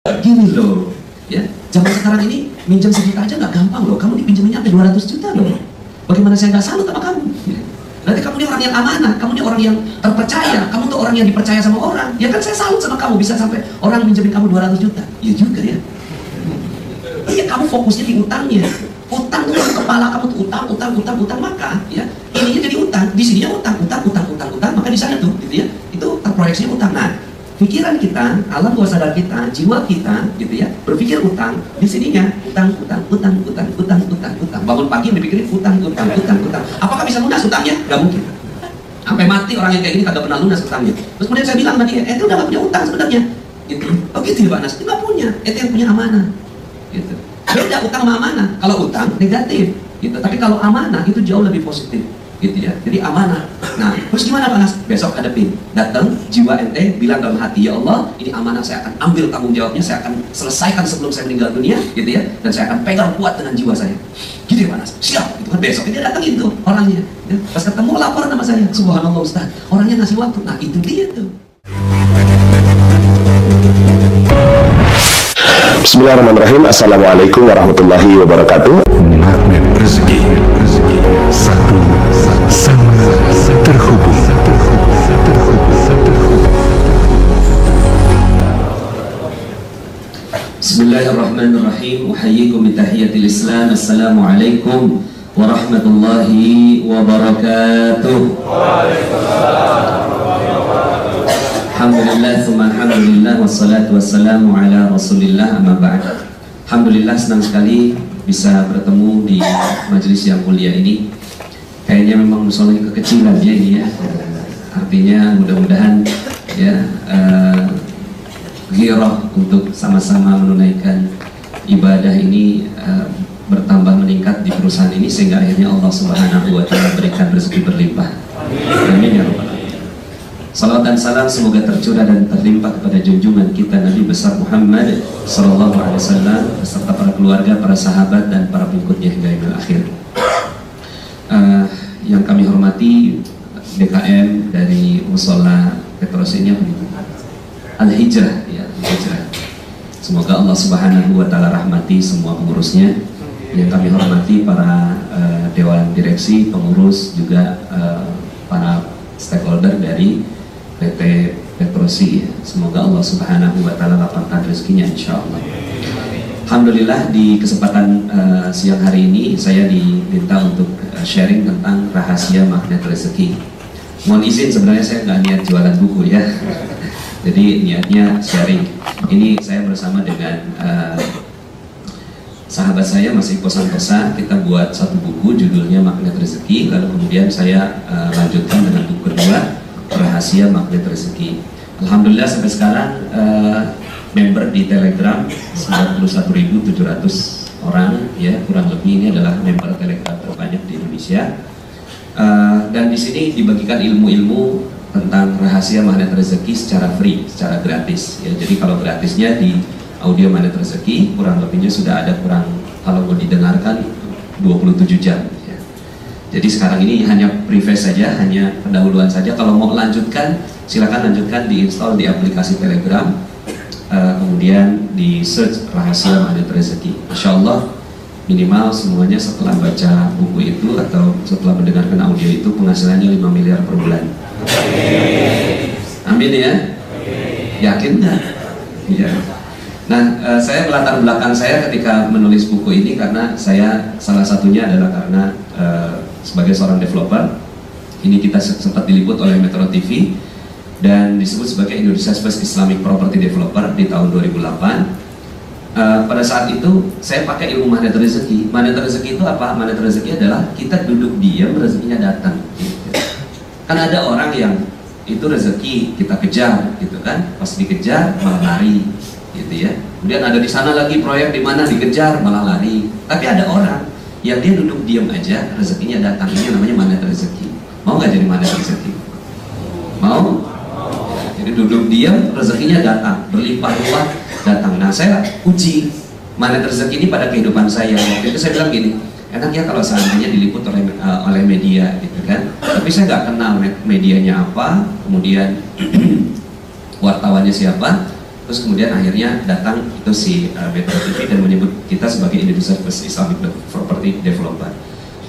Gini loh, ya, zaman sekarang ini minjem sejuta aja nggak gampang loh. Kamu dipinjeminnya sampai 200 juta loh. Bagaimana saya nggak salut sama kamu? Nanti kamu ini orang yang amanah, kamu ini orang yang terpercaya, kamu tuh orang yang dipercaya sama orang. Ya kan saya salut sama kamu, bisa sampai orang minjemin kamu 200 juta. Iya juga ya. Iya, kamu fokusnya di utangnya. Utang tuh kepala kamu tuh utang, maka ya ininya jadi utang, di sininya utang, maka di sana tuh gitu ya. Itu terproyeksinya utang. Nah, pikiran kita, alam bawah sadar kita, jiwa kita gitu ya, berpikir utang, di sininya utang. Bangun pagi dipikirin utang. Apakah bisa lunas utangnya? Gak mungkin. Sampai mati orang yang kayak gini kagak pernah lunas utangnya. Terus kemudian saya bilang sama dia, itu udah gak punya utang sebenarnya. Gitu. Oh gitu ya Pak Nas, nggak punya. Itu yang punya amanah. Gitu. Beda utang sama amanah. Kalau utang negatif, gitu. Tapi kalau amanah itu jauh lebih positif, gitu ya. Jadi amanah. Nah, terus gimana Pak Nas? Besok hadapin. Datang jiwa ente bilang dalam hati, ya Allah, ini amanah, saya akan ambil tanggung jawabnya, saya akan selesaikan sebelum saya meninggal dunia, gitu ya. Dan saya akan pegang kuat dengan jiwa saya. Gitu ya Pak Nas. Siap. Itu kan besok dia datangin tuh orangnya. Ya. Pas ketemu lapor sama saya. Subhanallah Ustaz. Orangnya ngasih waktu. Nah, itu dia tuh. Bismillahirrahmanirrahim. Assalamualaikum warahmatullahi wabarakatuh. Magnet rezeki satu sama terhubung. Bismillahirrahmanirrahim. Uhayyikum bitahiyatil Islam. Assalamualaikum warahmatullahi wabarakatuh. Alhamdulillah, thumma alhamdulillah, wassalatu wassalamu ala rasulillah, amma ba'd. Alhamdulillah, senang sekali bisa bertemu di majelis yang mulia ini. Kayaknya memang musolanya kekecilan ya ini ya. Artinya mudah-mudahan ya ghirah untuk sama-sama menunaikan ibadah ini bertambah meningkat di perusahaan ini, sehingga akhirnya Allah Subhanahu wa taala berikan rezeki berlimpah. Amin ya rabbal alamin. Salawat dan salam semoga tercurah dan terlimpah kepada junjungan kita Nabi besar Muhammad sallallahu alaihi wasallam beserta para keluarga, para sahabat dan para pengikutnya hingga yaumil akhir. Yang kami hormati DKM dari Mushola Petros ini Al-Hijrah ya, Al-Hijrah. Semoga Allah Subhanahu wa taala rahmati semua pengurusnya. Yang kami hormati para dewan direksi, pengurus, juga para stakeholder dari PT Petrosi. Semoga Allah Subhanahu wa taala lapangkan rezekinya insyaallah. Alhamdulillah, di kesempatan siang hari ini saya diminta untuk sharing tentang rahasia magnet rezeki. Mohon izin, sebenarnya saya nggak niat jualan buku ya. Jadi niatnya sharing. Ini saya bersama dengan sahabat saya Mas Iko Santosa. Kita buat satu buku judulnya Magnet Rezeki. Lalu kemudian saya lanjutkan dengan buku kedua, Rahasia Magnet Rezeki. Alhamdulillah sampai sekarang member di Telegram 91.700 orang ya, kurang lebih. Ini adalah member Telegram terbanyak di Indonesia. Dan di sini dibagikan ilmu-ilmu tentang rahasia magnet rezeki secara free, secara gratis ya. Jadi kalau gratisnya di audio magnet rezeki kurang lebihnya sudah ada, kurang kalau mau didengarkan 27 jam ya. Jadi sekarang ini hanya preview saja, hanya pendahuluan saja. Kalau mau lanjutkan silakan lanjutkan, diinstal di aplikasi Telegram, kemudian di search rahasia magnet rezeki. Masya Allah, minimal semuanya setelah baca buku itu atau setelah mendengarkan audio itu penghasilannya 5 miliar per bulan. Amin ya. Yakin nggak? Ya. Nah, saya melatar belakang saya ketika menulis buku ini karena saya salah satunya adalah karena sebagai seorang developer. Ini kita sempat diliput oleh Metro TV dan disebut sebagai Indonesia First Islamic Property Developer di tahun 2008. Pada saat itu saya pakai ilmu magnet rezeki. Magnet rezeki itu apa? Magnet rezeki adalah kita duduk diam, rezekinya datang. Kan ada orang yang itu rezeki kita kejar, gitu kan? Pas dikejar malah lari, gitu ya. Kemudian ada di sana lagi proyek di mana dikejar malah lari. Tapi ada orang yang dia duduk diam aja, rezekinya datang. Ini namanya magnet rezeki. Mau nggak jadi magnet rezeki? Mau? Jadi duduk diam, rezekinya datang, berlimpah ruah datang. Nah, saya uji magnet rezeki ini pada kehidupan saya. Waktu itu saya bilang gini, enak ya kalau seandainya diliput oleh media gitu kan, tapi saya nggak kenal medianya apa, kemudian wartawannya siapa, Terus kemudian akhirnya datang itu si Metro TV dan menyebut kita sebagai Indonesia First Islamic Property Developer.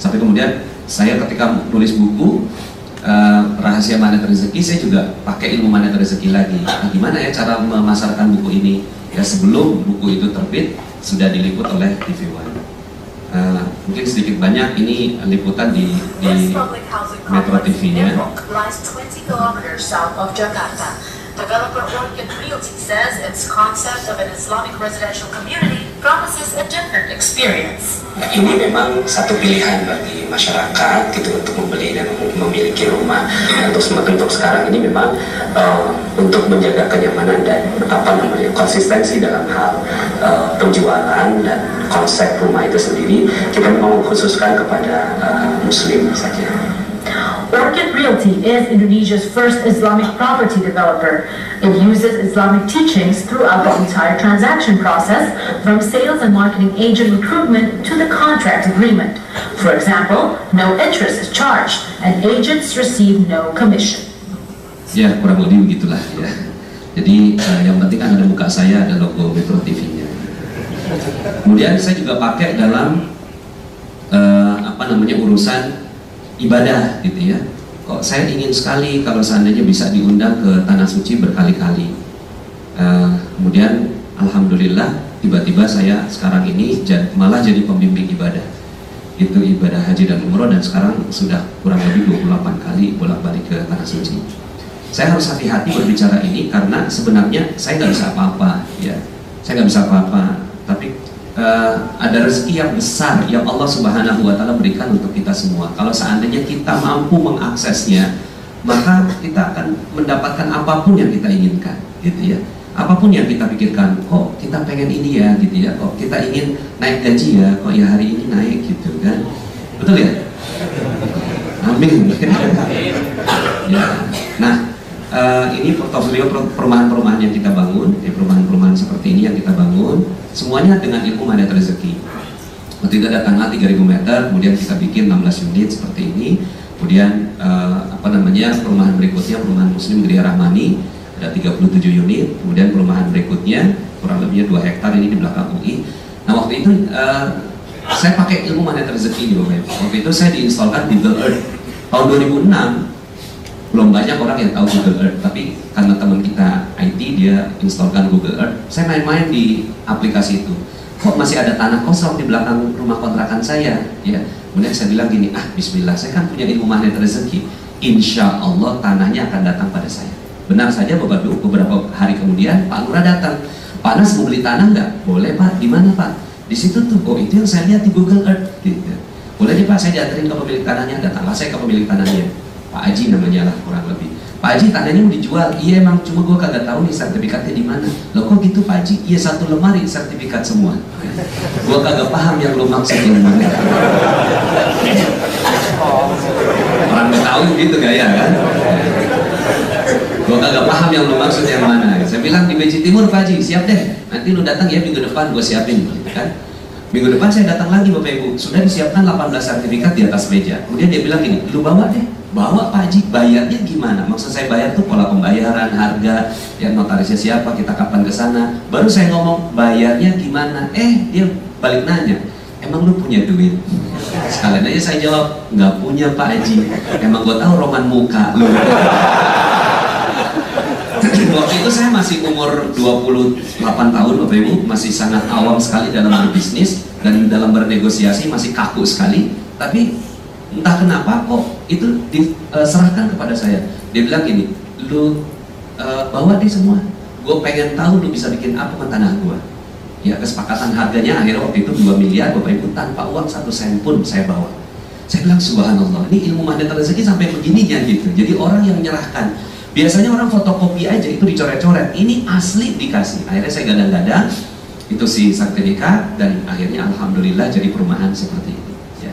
Sampai kemudian saya ketika nulis buku Rahasia Magnet Rezeki, saya juga pakai ilmu magnet rezeki lagi. Nah, gimana ya cara memasarkan buku ini? Ya sebelum buku itu terbit sudah diliput oleh TV One. Mungkin sedikit banyak ini liputan di Metro TV-nya. Developer Orchid Realty says its concept of an Islamic residential community promises a different experience. Ini memang satu pilihan bagi masyarakat gitu untuk membeli dan memiliki rumah. Untuk sekarang ini memang untuk menjaga kenyamanan dan konsistensi dalam hal penjualan dan konsep rumah itu sendiri, kita memang mengkhususkan kepada Muslim saja. Orchid Realty is Indonesia's first Islamic property developer. It uses Islamic teachings throughout the entire transaction process, from sales and marketing agent recruitment to the contract agreement. For example, no interest is charged and agents receive no commission. Ya, kurang lebih begitulah ya. Jadi yang penting kan ada muka saya, ada logo Metro TV-nya. Kemudian saya juga pakai dalam urusan ibadah gitu ya. Kok saya ingin sekali kalau seandainya bisa diundang ke Tanah Suci berkali-kali. Kemudian alhamdulillah tiba-tiba saya sekarang ini malah jadi pembimbing ibadah. Itu ibadah haji dan umroh, dan sekarang sudah kurang lebih 28 kali bolak-balik ke Tanah Suci. Saya harus hati-hati berbicara ini karena sebenarnya saya nggak bisa apa-apa ya. Saya nggak bisa apa-apa, tapi ada rezeki yang besar yang Allah Subhanahu wa Ta'ala berikan untuk kita semua. Kalau seandainya kita mampu mengaksesnya, maka kita akan mendapatkan apapun yang kita inginkan, gitu ya. Apapun yang kita pikirkan, kok kita pengen ini ya, gitu ya. Kok kita ingin naik gaji ya, kok ya hari ini naik, gitu kan. Betul ya? Amin. Ya. Nah, ini portofolio perumahan-perumahan yang kita bangun, perumahan-perumahan seperti ini yang kita bangun, semuanya dengan ilmu magnet rezeki. Waktu itu ada tanah 3000 meter, kemudian kita bikin 16 unit seperti ini. Kemudian perumahan berikutnya, perumahan Muslim Gria Rahmani, ada 37 unit. Kemudian perumahan berikutnya kurang lebihnya 2 hektar ini di belakang UI. Nah, waktu itu saya pakai ilmu magnet rezeki gitu. Waktu itu saya diinstalkan Google Earth tahun 2006. Belum banyak orang yang tahu Google Earth, tapi karena teman kita IT dia installkan Google Earth, saya main-main di aplikasi itu. Kok masih ada tanah kosong di belakang rumah kontrakan saya, ya. Kemudian saya bilang gini, Bismillah, saya kan punya ilmu magnet rezeki, insya Allah tanahnya akan datang pada saya. Benar saja beberapa hari kemudian Pak Lurah datang. Pak Nas mau beli tanah nggak? Boleh Pak. Di mana Pak? Di situ tuh. Oh, itu yang saya lihat di Google Earth. Gitu. Boleh deh Pak, saya dianterin ke pemilik tanahnya. Datanglah saya ke pemilik tanahnya. Pak Haji namanya lah kurang lebih. Pak Haji tanahnya mau dijual. Iya emang, cuma gue kagak tahu nih sertifikatnya di mana. Loh kok gitu Pak Haji? Iya, 1 lemari sertifikat semua. Gue kagak paham yang lo maksud lemari. Orang Betawi gitu gaya kan? Gue kagak paham yang lo maksud yang mana. Saya bilang di Beji Timur Pak Haji, siap deh. Nanti lo datang ya minggu depan gue siapin, kan? Minggu depan saya datang lagi Bapak Ibu, sudah disiapkan 18 sertifikat di atas meja. Kemudian dia bilang gini, lu bawa deh, bawa Pak Haji, bayarnya gimana? Maksud saya bayar tuh pola pembayaran, harga, ya notarisnya siapa, kita kapan ke sana. Baru saya ngomong bayarnya gimana? Dia balik nanya, emang lu punya duit? Sekalian aja saya jawab, nggak punya Pak Haji. Emang gue tahu roman muka lu. Waktu itu saya masih umur 28 tahun Bapak Ibu, masih sangat awam sekali dalam berbisnis dan dalam bernegosiasi masih kaku sekali. Tapi entah kenapa kok itu diserahkan kepada saya. Dia bilang gini, lu bawa deh semua, gue pengen tahu lu bisa bikin apa ke tanah gue. Ya, kesepakatan harganya akhirnya waktu itu 2 miliar Bapak Ibu, tanpa uang 1 sen pun saya bawa. Saya bilang subhanallah, ini ilmu magnet rezeki sampai begininya gitu. Jadi orang yang menyerahkan, biasanya orang fotokopi aja itu dicoret-coret, ini asli dikasih. Akhirnya saya gadang-gadang itu si sertifikat dan akhirnya alhamdulillah jadi perumahan seperti ini ya.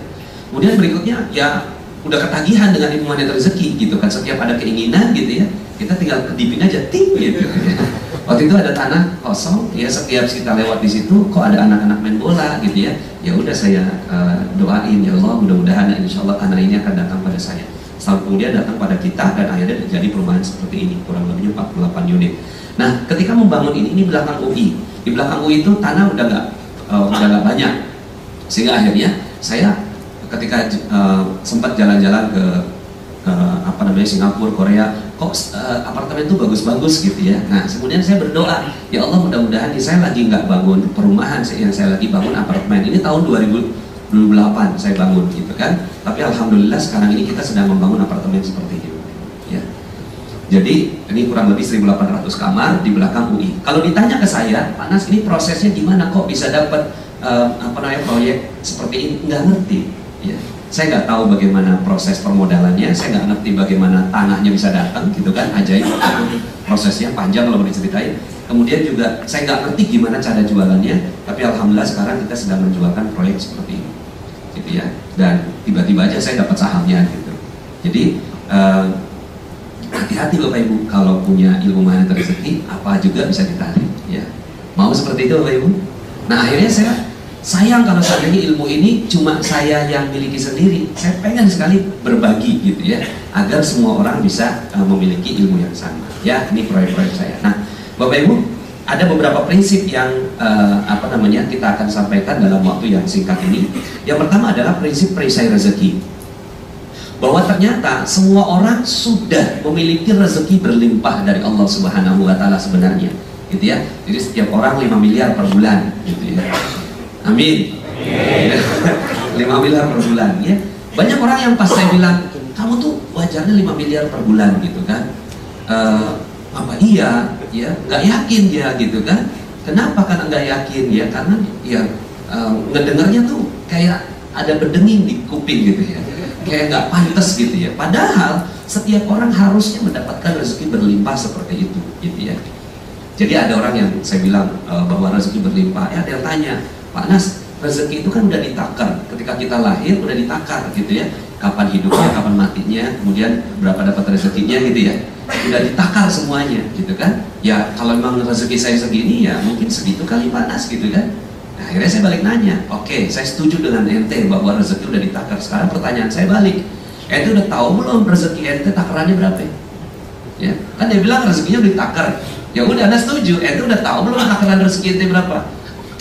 Kemudian berikutnya ya udah ketagihan dengan ilmu magnet rezeki gitu kan, setiap ada keinginan gitu ya kita tinggal kedipin aja ting gitu ya. Waktu itu ada tanah kosong ya, setiap kita lewat di situ kok ada anak-anak main bola gitu ya, ya udah saya doain ya Allah mudah-mudahan insya Allah tanah ini akan datang pada saya. setahun kemudian datang pada kita dan akhirnya terjadi perubahan seperti ini, kurang lebihnya 48 unit. Nah, ketika membangun ini belakang UI. Di belakang UI itu tanah udah nggak banyak, sehingga akhirnya saya ketika sempat jalan-jalan ke Singapura, Korea, kok apartemen itu bagus-bagus gitu ya. Nah, kemudian saya berdoa, ya Allah mudah-mudahan saya lagi nggak bangun perumahan, yang saya lagi bangun apartemen. Ini tahun 2008 saya bangun gitu kan. Tapi alhamdulillah sekarang ini kita sedang membangun apartemen seperti ini. Ya. Jadi ini kurang lebih 1.800 kamar di belakang UI. Kalau ditanya ke saya, Pak Nas, ini prosesnya gimana kok bisa dapat proyek seperti ini? Nggak ngerti. Ya. Saya nggak tahu bagaimana proses permodalannya, saya nggak ngerti bagaimana tanahnya bisa datang, gitu kan, ajaib. Prosesnya panjang kalau mau diceritain. Kemudian juga saya nggak ngerti gimana cara jualannya, tapi alhamdulillah sekarang kita sedang menjualkan proyek seperti ini, gitu ya. Dan tiba-tiba aja saya dapat sahamnya, gitu. Jadi hati-hati Bapak Ibu, kalau punya ilmu magnet rezeki, apa juga bisa ditarik, ya. Mau seperti itu Bapak Ibu? Nah akhirnya saya sayang kalau seandainya ilmu ini cuma saya yang miliki sendiri. Saya pengen sekali berbagi gitu ya, agar semua orang bisa memiliki ilmu yang sama. Ya, ini proyek-proyek saya. Nah, Bapak Ibu, ada beberapa prinsip yang kita akan sampaikan dalam waktu yang singkat ini. Yang pertama adalah prinsip perisai rezeki. Bahwa ternyata semua orang sudah memiliki rezeki berlimpah dari Allah Subhanahu wa taala sebenarnya. Gitu ya. Jadi setiap orang 5 miliar per bulan gitu ya. Amin. 5 miliar per bulan ya. Banyak orang yang pas saya bilang, kamu tuh wajarnya 5 miliar per bulan gitu kan. Apa iya? Ya, nggak yakin dia gitu kan. Kenapa kan nggak yakin ya? Karena ya ngedengarnya tuh kayak ada berdenging di kuping gitu ya. Kayak nggak pantas gitu ya. Padahal setiap orang harusnya mendapatkan rezeki berlimpah seperti itu gitu ya. Jadi ada orang yang saya bilang bahwa rezeki berlimpah, ya ada yang tanya, Pak Nas, rezeki itu kan udah ditakar, ketika kita lahir udah ditakar gitu ya, kapan hidupnya, kapan matinya, kemudian berapa dapat rezekinya gitu ya, udah ditakar semuanya gitu kan. Ya kalau memang rezeki saya segini ya mungkin segitu kali Pak Nas gitu kan. Nah, akhirnya saya balik nanya, oke, saya setuju dengan ente bahwa rezeki udah ditakar. Sekarang pertanyaan saya balik, ente udah tahu belum rezeki ente takarannya berapa? Ya kan dia bilang rezekinya udah ditakar. Ya udah, Anda setuju, ente udah tahu belum takaran rezeki ente berapa?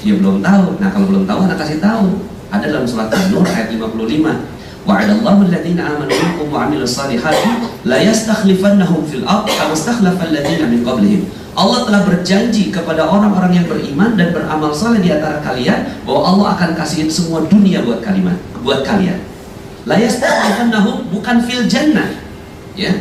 Ya belum tahu. Nah kalau belum tahu, Anda kasih tahu. Ada dalam surat An-Nur ayat 55. Wa'adallahu alladhina amanu minkum wa 'amilus salihati la yastakhlifannahum fil ardh kama istakhlafal ladzina min qablihim. Allah telah berjanji kepada orang-orang yang beriman dan beramal saleh di antara kalian bahwa Allah akan kasihin semua dunia buat kalian. La yastakhlifannahum bukan fil jannah. Ya.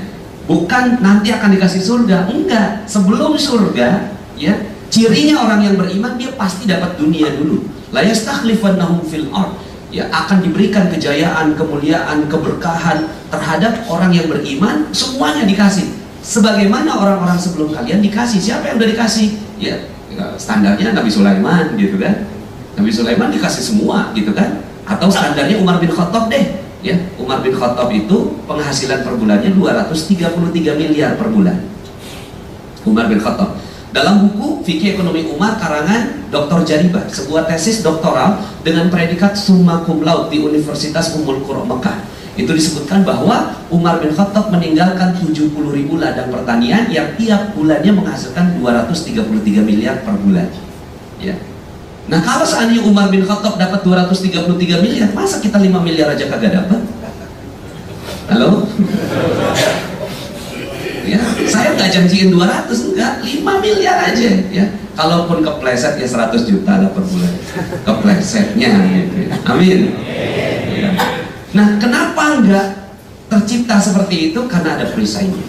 Bukan nanti akan dikasih surga, enggak. Sebelum surga, ya, cirinya orang yang beriman dia pasti dapat dunia dulu. La yastakhlifannahum fil ardh. Ya, akan diberikan kejayaan, kemuliaan, keberkahan terhadap orang yang beriman, semuanya dikasih. Sebagaimana orang-orang sebelum kalian dikasih. Siapa yang udah dikasih? Ya, standarnya Nabi Sulaiman gitu kan. Nabi Sulaiman dikasih semua gitu kan. Atau standarnya Umar bin Khattab deh. Ya, Umar bin Khattab itu penghasilan per bulannya 233 miliar per bulan. Umar bin Khattab. Dalam buku Fikih Ekonomi Umar karangan Dr. Jaribah, sebuah tesis doktoral dengan predikat summa cum laude di Universitas Ummul Qura Mekah. Itu disebutkan bahwa Umar bin Khattab meninggalkan 70.000 ladang pertanian yang tiap bulannya menghasilkan 233 miliar per bulan. Ya. Nah kalau seandainya Umar bin Khattab dapat 233 miliar, masa kita 5 miliar aja kagak dapat? Halo? Ya, saya nggak janjiin 200, enggak, 5 miliar aja ya. Kalaupun kepleset ya 100 juta lah per bulan. Keplesetnya gitu ya. Amin. Ya. Nah kenapa enggak tercipta seperti itu? Karena ada perisainya.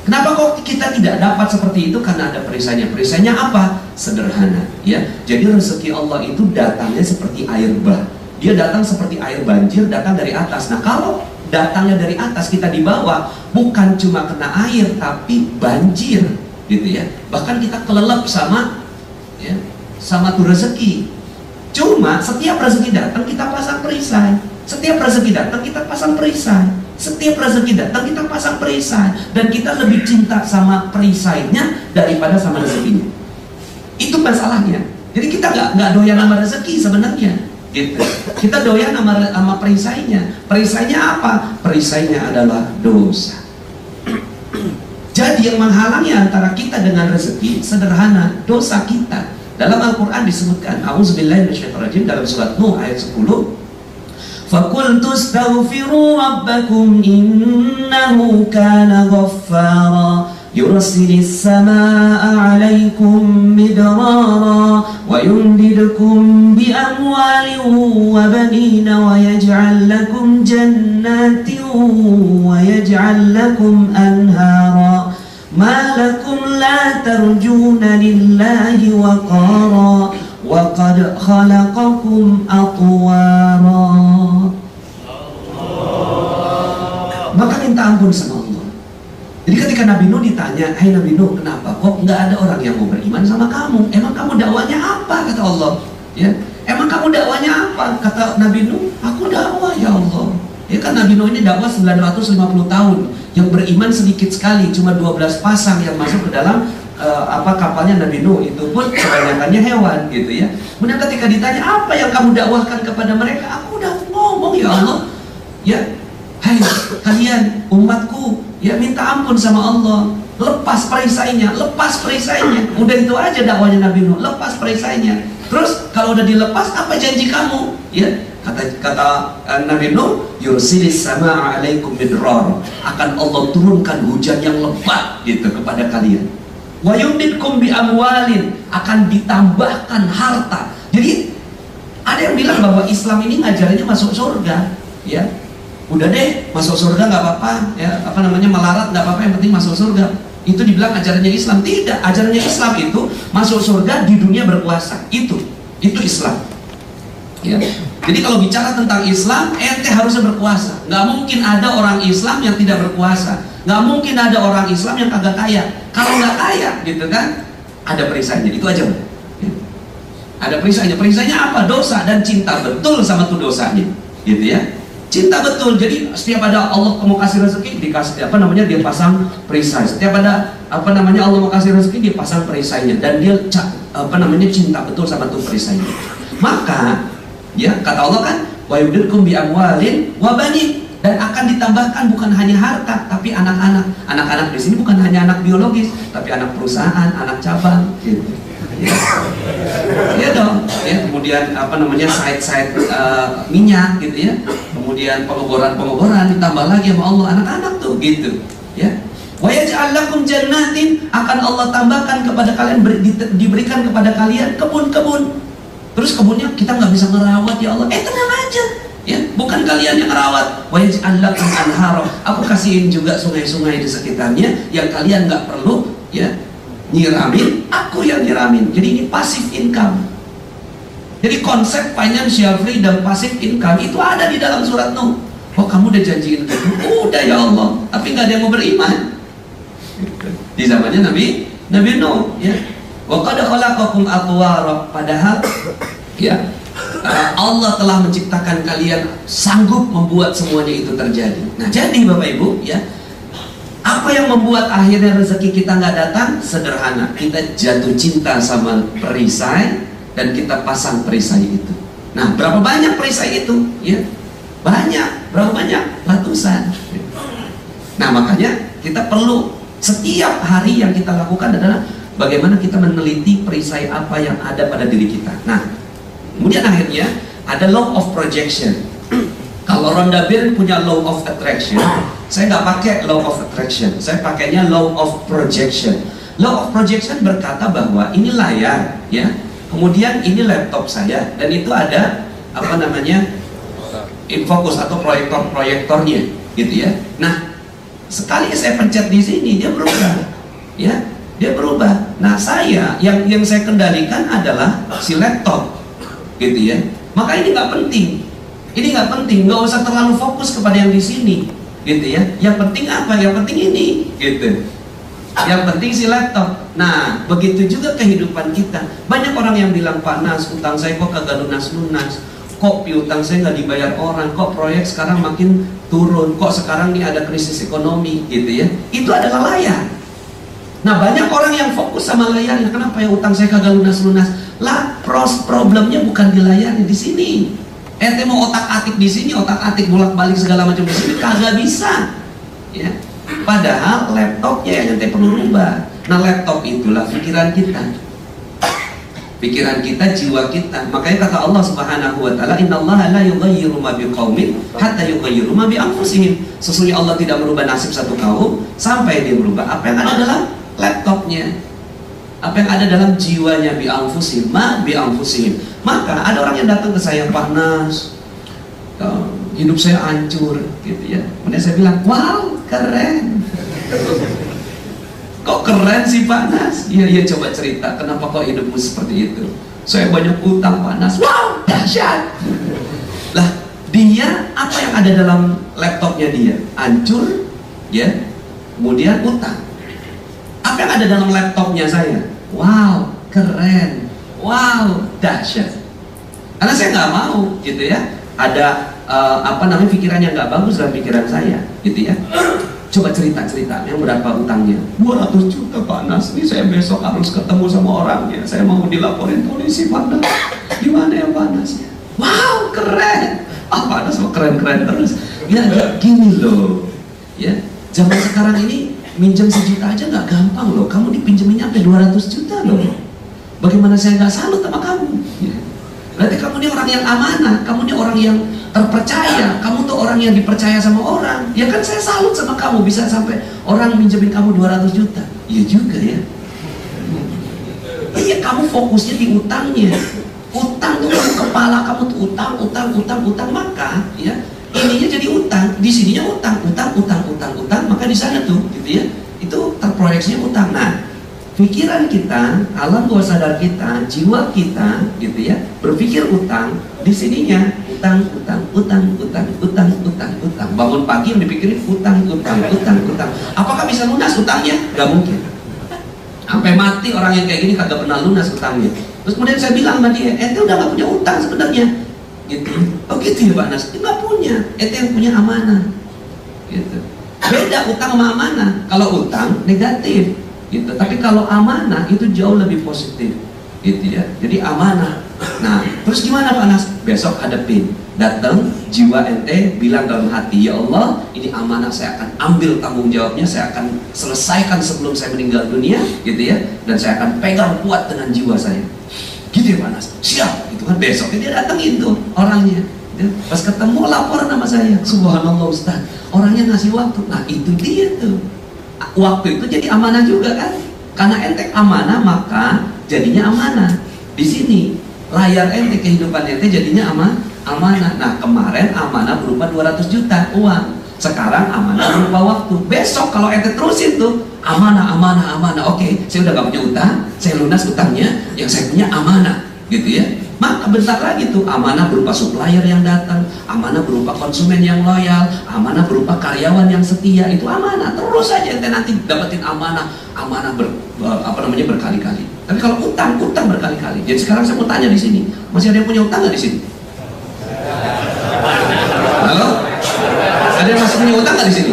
Kenapa kok kita tidak dapat seperti itu? Karena ada perisainya. Perisainya apa? Sederhana ya. Jadi rezeki Allah itu datangnya seperti air bah. Dia datang seperti air banjir, datang dari atas. Nah kalau datangnya dari atas, kita di bawah, bukan cuma kena air tapi banjir gitu ya. Bahkan kita kelelep sama ya, sama tuh rezeki. Cuma setiap rezeki datang kita pasang perisai. Setiap rezeki datang kita pasang perisai. Setiap rezeki datang kita pasang perisai, dan kita lebih cinta sama perisainya daripada sama rezekinya. Itu masalahnya. Jadi kita nggak doyan sama rezeki sebenarnya. gitu. Kita doyan sama perisainya. Perisainya apa? Perisainya adalah dosa. Jadi yang menghalangi antara kita dengan rezeki sederhana, dosa kita. Dalam Al-Quran disebutkan, A'udzubillahi minasyaitonirrajim, dalam surat Nuh ayat 10, فَقُلْتُ اسْتَغْفِرُوا رَبَّكُمْ إِنَّهُ كَانَ غَفَّارًا يُرْسِلِ السَّمَاءَ عَلَيْكُمْ مِدْرَارًا وَيُمْدِدْكُمْ بِأَمْوَالٍ وَبَنِينَ وَيَجْعَلْ لَكُمْ جَنَّاتٍ وَيَجْعَلْ لَكُمْ أَنْهَارًا مَا لَكُمْ لَا تَرْجُونَ لِلَّهِ وَقَارًا وَقَدْ خَلَقَكُمْ أَطْوَارًا. Maka minta ampun sama Allah. Jadi ketika Nabi Nuh ditanya, "Hai Nabi Nuh, kenapa kok nggak ada orang yang mau beriman sama kamu? Emang kamu dakwanya apa?" kata Allah. Ya, emang kamu dakwanya apa? Kata Nabi Nuh, "Aku dakwah ya Allah." Ya kan Nabi Nuh ini dakwah 950 tahun. Yang beriman sedikit sekali, cuma 12 pasang yang masuk ke dalam kapalnya Nabi Nuh, itu pun kebanyakannya hewan gitu ya. Kemudian ketika ditanya, "Apa yang kamu dakwahkan kepada mereka?" "Aku udah ngomong ya Allah. Ya, hai kalian umatku, ya minta ampun sama Allah, lepas perisainya, lepas perisainya." Udah itu aja dakwanya Nabi Nuh, lepas perisainya. Terus kalau udah dilepas, apa janji kamu? Ya, kata Nabi Nuh, "Yursilis sama'a 'alaikum midrar." Akan Allah turunkan hujan yang lebat gitu kepada kalian. Wa yumdidkum bi amwalin, akan ditambahkan harta. Jadi ada yang bilang bahwa Islam ini ngajarinnya masuk surga, ya. Udah deh, masuk surga nggak apa-apa, ya, melarat nggak apa-apa, yang penting masuk surga. Itu dibilang ajarannya Islam. Tidak, ajarannya Islam itu masuk surga di dunia berkuasa. Itu Islam. Ya. Jadi kalau bicara tentang Islam, ente harusnya berkuasa. Nggak mungkin ada orang Islam yang tidak berkuasa. Nggak mungkin ada orang Islam yang kagak kaya. Kalau nggak kaya, gitu kan, ada perisainya. Itu aja. Ya. Ada perisainya. Perisainya apa? Dosa dan cinta betul sama tuh dosanya, gitu ya. Cinta betul. Jadi setiap ada Allah mau kasih rezeki, dikasih dia pasang perisai. Setiap ada Allah mau kasih rezeki, dia pasang perisainya. Dan dia cinta betul sama tuh perisainya. Maka ya kata Allah kan, wa yudilkum bi amwalin wa banin, dan akan ditambahkan bukan hanya harta tapi anak-anak. Anak-anak di sini bukan hanya anak biologis, tapi anak perusahaan, anak cabang gitu. Ya. Ya dong. Ya, kemudian site-site minyak gitu ya. Kemudian pengeboran ditambah lagi sama Allah, anak-anak tuh gitu. Ya. Wa yaj'al lakum jannatin, akan Allah tambahkan kepada kalian, diberikan kepada kalian kebun-kebun. Terus kebunnya kita nggak bisa ngerawat ya Allah. Tenang aja, ya, bukan kalian yang ngerawat. Wa yaj'al lakum anhara, aku kasihin juga sungai-sungai di sekitarnya yang kalian nggak perlu ya nyiramin, aku yang nyiramin. Jadi ini passive income. Jadi konsep financial freedom, passive income itu ada di dalam surat Nuh. Oh, kamu udah janjiin gitu? Udah ya Allah, tapi nggak ada yang mau beriman. Di zamannya Nabi Nuh, ya. Wa qad khalaqakum atwara, padahal ya Allah telah menciptakan kalian sanggup membuat semuanya itu terjadi. Nah, jadi Bapak Ibu ya, apa yang membuat akhirnya rezeki kita nggak datang? Sederhana, kita jatuh cinta sama perisai dan kita pasang perisai itu. Nah, berapa banyak perisai itu? Ya, banyak. Berapa banyak? Ratusan. Nah, makanya kita perlu setiap hari yang kita lakukan adalah bagaimana kita meneliti perisai apa yang ada pada diri kita. Nah, kemudian akhirnya ada law of projection. Kalau Rhonda Byrne punya law of attraction, saya nggak pakai law of attraction, saya pakainya law of projection. Law of projection berkata bahwa ini layar, ya, kemudian ini laptop saya, dan itu ada infocus atau proyektornya, gitu ya. Nah, sekali saya pencet di sini dia berubah, ya. Dia berubah. Nah, saya yang saya kendalikan adalah si laptop, gitu ya. Maka ini nggak penting. Ini nggak penting. Nggak usah terlalu fokus kepada yang di sini, gitu ya. Yang penting apa? Yang penting ini, gitu. Yang penting si laptop. Nah, begitu juga kehidupan kita. Banyak orang yang bilang, "Pak Nas, utang saya kok kagak lunas-lunas. Kok piutang saya nggak dibayar orang. Kok proyek sekarang makin turun. Kok sekarang nih ada krisis ekonomi," gitu ya. Itu adalah layar. Nah, banyak orang yang fokus sama layarnya. Kenapa ya utang saya kagak lunas-lunas? Lah, problemnya bukan di layarnya, di sini. Ente mau otak-atik di sini, otak-atik bolak-balik segala macam di sini, kagak bisa. Ya. Padahal laptopnya yang ente perlu rubah. Nah, laptop itulah pikiran kita. Pikiran kita, jiwa kita. Makanya kata Allah Subhanahu wa taala, "Innallaha la yughayyiru ma biqaumin hatta yughayyiru ma bi anfusihim." Sesungguhnya Allah tidak merubah nasib satu kaum sampai dia merubah apa yang ada dalam laptopnya. Apa yang ada dalam jiwanya, bi anfusihim, ma bi anfusihim. Maka ada orang yang datang ke saya, "Pak Nas, hidup saya hancur," gitu ya. Kemudian saya bilang, "Wow, keren." Kok keren sih Pak Nas? Iya, coba cerita, kenapa kok hidupmu seperti itu? Saya banyak utang Pak Nas. Wow, dahsyat. Lah, dia, apa yang ada dalam laptopnya dia? Hancur, ya. Kemudian utang. Apa yang ada dalam laptopnya saya? Wow, keren. Wow, dahsyat. Karena saya nggak mau, gitu ya. Ada pikiran yang nggak bagus dalam pikiran saya, gitu ya. Coba cerita yang berapa utangnya? 200 juta Pak Nas. Ini saya besok harus ketemu sama orangnya. Saya mau dilaporin polisi Pak Nas. Gimana ya Pak Nas? Wow, keren. Pak Nas mau keren-keren terus. Ya, gini loh. Ya, zaman sekarang ini minjem 1 juta aja nggak gampang loh. Kamu dipinjeminnya sampai 200 juta loh. Bagaimana saya nggak salut sama kamu? Ya. Berarti kamu ini orang yang amanah. Kamu ini orang yang terpercaya. Kamu tuh orang yang dipercaya sama orang. Ya kan saya salut sama kamu bisa sampai orang minjemin kamu 200 juta. Iya juga ya. Iya, kamu fokusnya di utangnya. Utang tuh kepala kamu tuh utang. Maka ya ininya jadi utang. Di sininya utang. Maka di sana tuh gitu ya. Itu terproyeksinya utang. Nah, pikiran kita, alam bawah sadar kita, jiwa kita, gitu ya, berpikir utang, di sininya utang. Bangun pagi yang dipikirin utang. Apakah bisa lunas utangnya? Gak mungkin. Sampai mati orang yang kayak gini kagak pernah lunas utangnya. Terus kemudian saya bilang sama dia, ente udah gak punya utang sebenarnya. Gitu. Oh gitu ya Pak Nas? Nggak punya. Ente yang punya amanah. Gitu. Beda utang sama amanah. Kalau utang negatif. Gitu. Tapi kalau amanah itu jauh lebih positif, gitu ya. Jadi amanah. Nah, terus gimana Pak Nas? Besok hadapin, datang jiwa ente bilang dalam hati, ya Allah, ini amanah, saya akan ambil tanggung jawabnya, saya akan selesaikan sebelum saya meninggal dunia, gitu ya. Dan saya akan pegang kuat dengan jiwa saya. Gitu ya Pak Nas? Siap. Itu kan besok dia datangin tuh orangnya. Gitu. Pas ketemu lapor nama saya, subhanallah Ustaz, orangnya ngasih waktu. Nah itu dia tuh. Waktu itu jadi amanah juga kan, karena ente amanah maka jadinya amanah. Di sini layar ente, kehidupan ente jadinya amanah. Nah kemarin amanah berupa 200 juta uang, sekarang amanah berupa waktu. Besok kalau ente terusin tuh amanah. Oke, saya udah gak punya utang, saya lunas utangnya, yang saya punya amanah, gitu ya. Maka bentar lagi tuh amanah berupa supplier yang datang, amanah berupa konsumen yang loyal, amanah berupa karyawan yang setia. Itu amanah. Terus aja ente nanti dapetin amanah berkali-kali. Tapi kalau utang berkali-kali. Jadi sekarang saya mau tanya di sini, masih ada yang punya utang nggak di sini? Halo? Ada yang masih punya utang nggak di sini?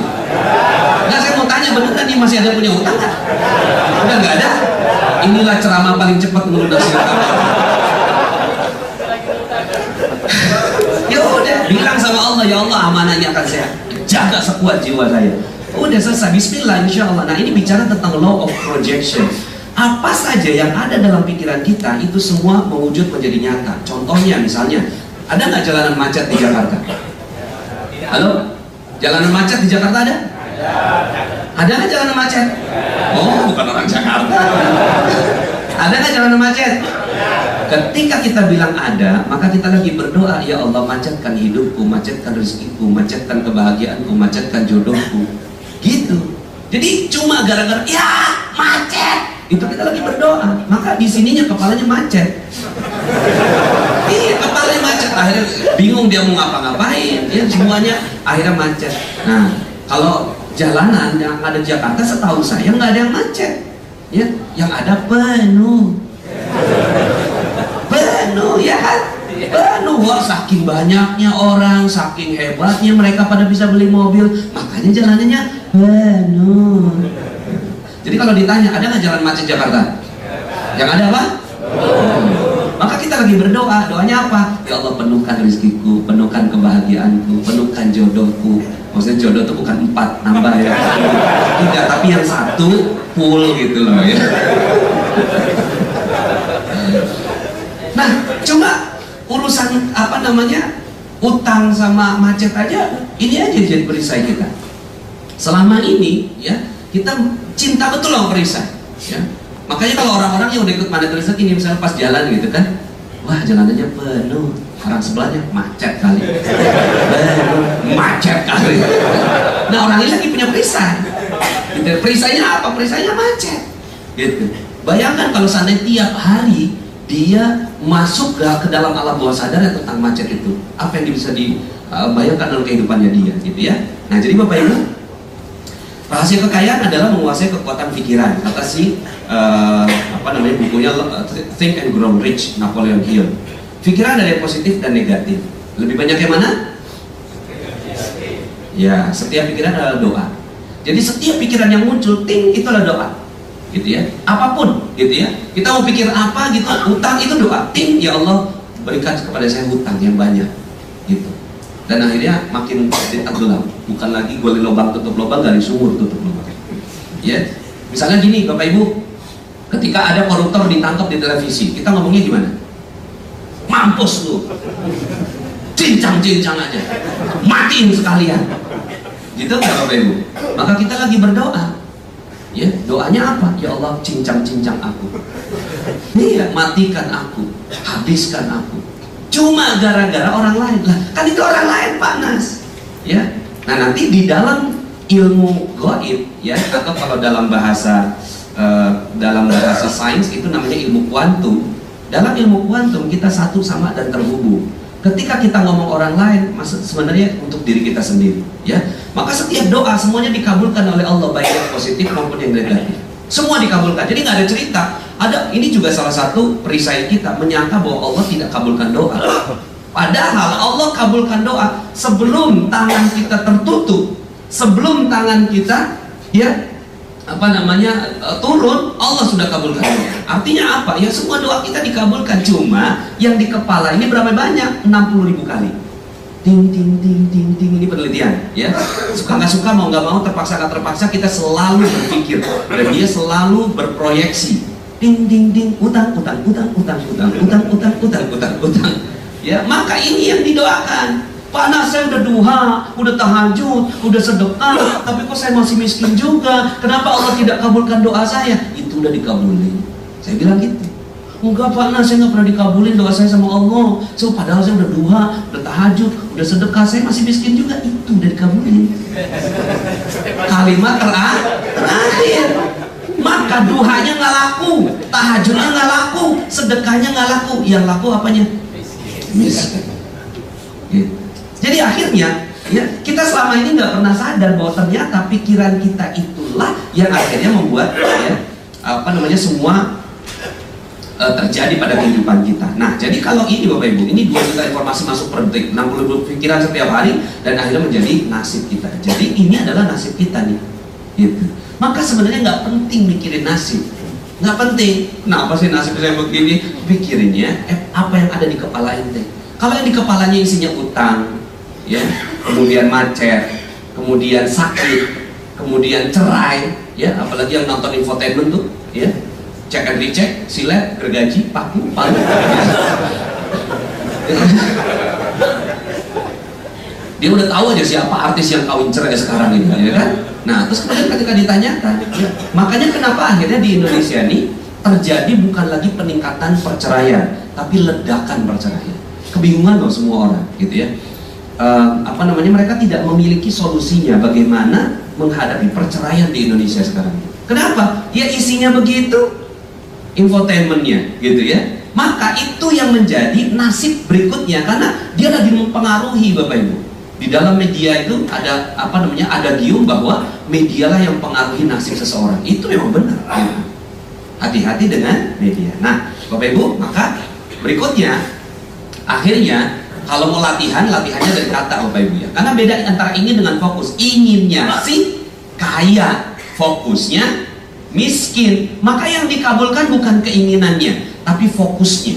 Nggak, saya mau tanya beneran nih, masih ada yang punya utang nggak? Udah nggak ada? Inilah ceramah paling cepat melunasi utang. Ya udah, bilang sama Allah, ya Allah amanahnya akan saya jaga sekuat jiwa saya. Udah selesai, bismillah insya Allah. Nah ini bicara tentang law of projection. Apa saja yang ada dalam pikiran kita itu semua mewujud menjadi nyata. Contohnya misalnya, ada nggak jalanan macet di Jakarta? Halo? Jalanan macet di Jakarta ada? Ada nggak jalanan macet? Oh, bukan orang Jakarta. Ada nggak jalanan macet? Ketika kita bilang ada, maka kita lagi berdoa, ya Allah macetkan hidupku, macetkan rezekiku, macetkan kebahagiaanku, macetkan jodohku. Gitu. Jadi cuma gara-gara ya macet, itu kita lagi berdoa. Maka di sininya kepalanya macet. Iya, kepalanya macet. Akhirnya bingung dia mau ngapa-ngapain. Ya semuanya akhirnya macet. Nah, kalau jalanan yang ada di Jakarta setahu saya nggak ada yang macet. Ya, yang ada penuh. Ya kan? Penuh, wah, saking banyaknya orang, saking hebatnya mereka pada bisa beli mobil, makanya jalanannya penuh. Jadi kalau ditanya, ada nggak jalan macet Jakarta? Yang ada apa? Maka kita lagi berdoa, doanya apa? Ya Allah, penuhkan rezekiku, penuhkan kebahagiaanku, penuhkan jodohku. Maksudnya jodoh itu bukan 4 nambah ya, tidak, tapi yang 1 full gitu loh ya. Nah, coba urusan apa namanya utang sama macet aja, ini aja jadi perisai kita. Selama ini ya kita cinta betul sama perisai. Ya. Makanya kalau orang-orang yang udah ikut mandat riset ini misalnya pas jalan gitu kan, wah jalanannya penuh, orang sebelahnya macet kali, penuh, macet kali. Nah orang ini lagi punya perisai, gitu. Perisainya apa? Perisainya macet, gitu. Bayangkan kalau seandainya tiap hari dia masuk ke dalam alam bawah sadar tentang macet itu, apa yang bisa dibayangkan dalam kehidupannya dia, gitu ya. Nah jadi Bapak Ibu, rahasia kekayaan adalah menguasai kekuatan pikiran. Kata si bukunya Think and Grow Rich, Napoleon Hill. Pikiran ada yang positif dan negatif. Lebih banyak yang mana? Ya, setiap pikiran adalah doa. Jadi setiap pikiran yang muncul, ting, itu adalah doa. Gitu ya. Apapun, gitu ya. Kita mau pikir apa gitu, hutang itu doa. Ting, ya Allah, berikan kepada saya hutang yang banyak. Gitu. Dan akhirnya makin tenggelam, bukan lagi gali lubang tutup lubang, gali sumur tutup lubang. Ya, misalnya gini Bapak Ibu, ketika ada koruptor ditangkap di televisi, kita ngomongnya gimana? Mampus lu, cincang-cincang aja, matiin sekalian. Gitu kan Bapak Ibu? Maka kita lagi berdoa. Ya, doanya apa? Ya Allah, cincang-cincang aku. Iya, matikan aku, habiskan aku. Cuma gara-gara orang lain lah, kan itu orang lain panas, ya. Nah nanti di dalam ilmu gaib, ya, atau kalau dalam bahasa sains itu namanya ilmu kuantum. Dalam ilmu kuantum kita satu sama dan terhubung. Ketika kita ngomong orang lain, sebenarnya untuk diri kita sendiri, ya. Maka setiap doa semuanya dikabulkan oleh Allah, baik yang positif maupun yang negatif. Semua dikabulkan. Jadi nggak ada cerita. Ini juga salah satu perisai kita, menyangka bahwa Allah tidak kabulkan doa. Padahal Allah kabulkan doa sebelum tangan kita tertutup, sebelum tangan kita turun, Allah sudah kabulkan doa. Artinya apa? Ya semua doa kita dikabulkan, cuma yang di kepala ini berapa banyak? 60.000 kali. Ting ting ting ting ting, ini penelitian, ya. Suka nggak suka, mau nggak mau, terpaksa nggak terpaksa, kita selalu berpikir dan dia selalu berproyeksi. Ding ding ding, utang utang utang utang utang utang utang utang utang utang. Ya, maka ini yang didoakan. Pak Nas, saya udah duha, udah tahajud, udah sedekah, tapi kok saya masih miskin juga. Kenapa Allah tidak kabulkan doa saya? Itu udah dikabulin. Saya bilang gitu. Enggak Pak Nas, saya nggak pernah dikabulin doa saya sama Allah. Padahal saya udah duha, udah tahajud, udah sedekah, saya masih miskin juga. Itu udah dikabulin. Kalimat terakhir. Maka duhanya nggak laku, tahajudnya nggak laku, sedekahnya nggak laku. Yang laku apanya? Miskin. Jadi akhirnya, ya, kita selama ini nggak pernah sadar bahwa ternyata pikiran kita itulah yang akhirnya membuat semua terjadi pada kehidupan kita. Nah, jadi kalau ini Bapak Ibu, ini 2 juta informasi masuk per detik, 60.000 pikiran setiap hari, dan akhirnya menjadi nasib kita. Jadi ini adalah nasib kita nih, gitu. Maka sebenarnya nggak penting mikirin nasib, nggak penting. Kenapa sih nasib saya begini? Pikirinnya apa yang ada di kepala ente. Kalau yang di kepalanya isinya utang, ya, kemudian macet, kemudian sakit, kemudian cerai, ya, apalagi yang nonton infotainment tuh, ya, cek and recheck, silet, gergaji, paku, palu. Dia udah tahu aja siapa artis yang kawin cerai sekarang ini, ya kan? Nah, terus kemudian ketika ditanyakan, ya, makanya kenapa akhirnya di Indonesia ini terjadi bukan lagi peningkatan perceraian, tapi ledakan perceraian. Kebingungan loh semua orang, gitu ya. Mereka tidak memiliki solusinya bagaimana menghadapi perceraian di Indonesia sekarang. Kenapa? Ya isinya begitu, infotainmentnya, gitu ya. Maka itu yang menjadi nasib berikutnya, karena dia lagi mempengaruhi Bapak Ibu. Di dalam media itu ada adagium bahwa medialah yang mempengaruhi nasib seseorang. Itu memang benar. Hati-hati dengan media. Nah, Bapak Ibu, maka berikutnya akhirnya kalau mau latihannya dari kata Bapak Ibu ya. Karena beda antara ingin dengan fokus. Inginnya sih kaya, fokusnya miskin. Maka yang dikabulkan bukan keinginannya, tapi fokusnya.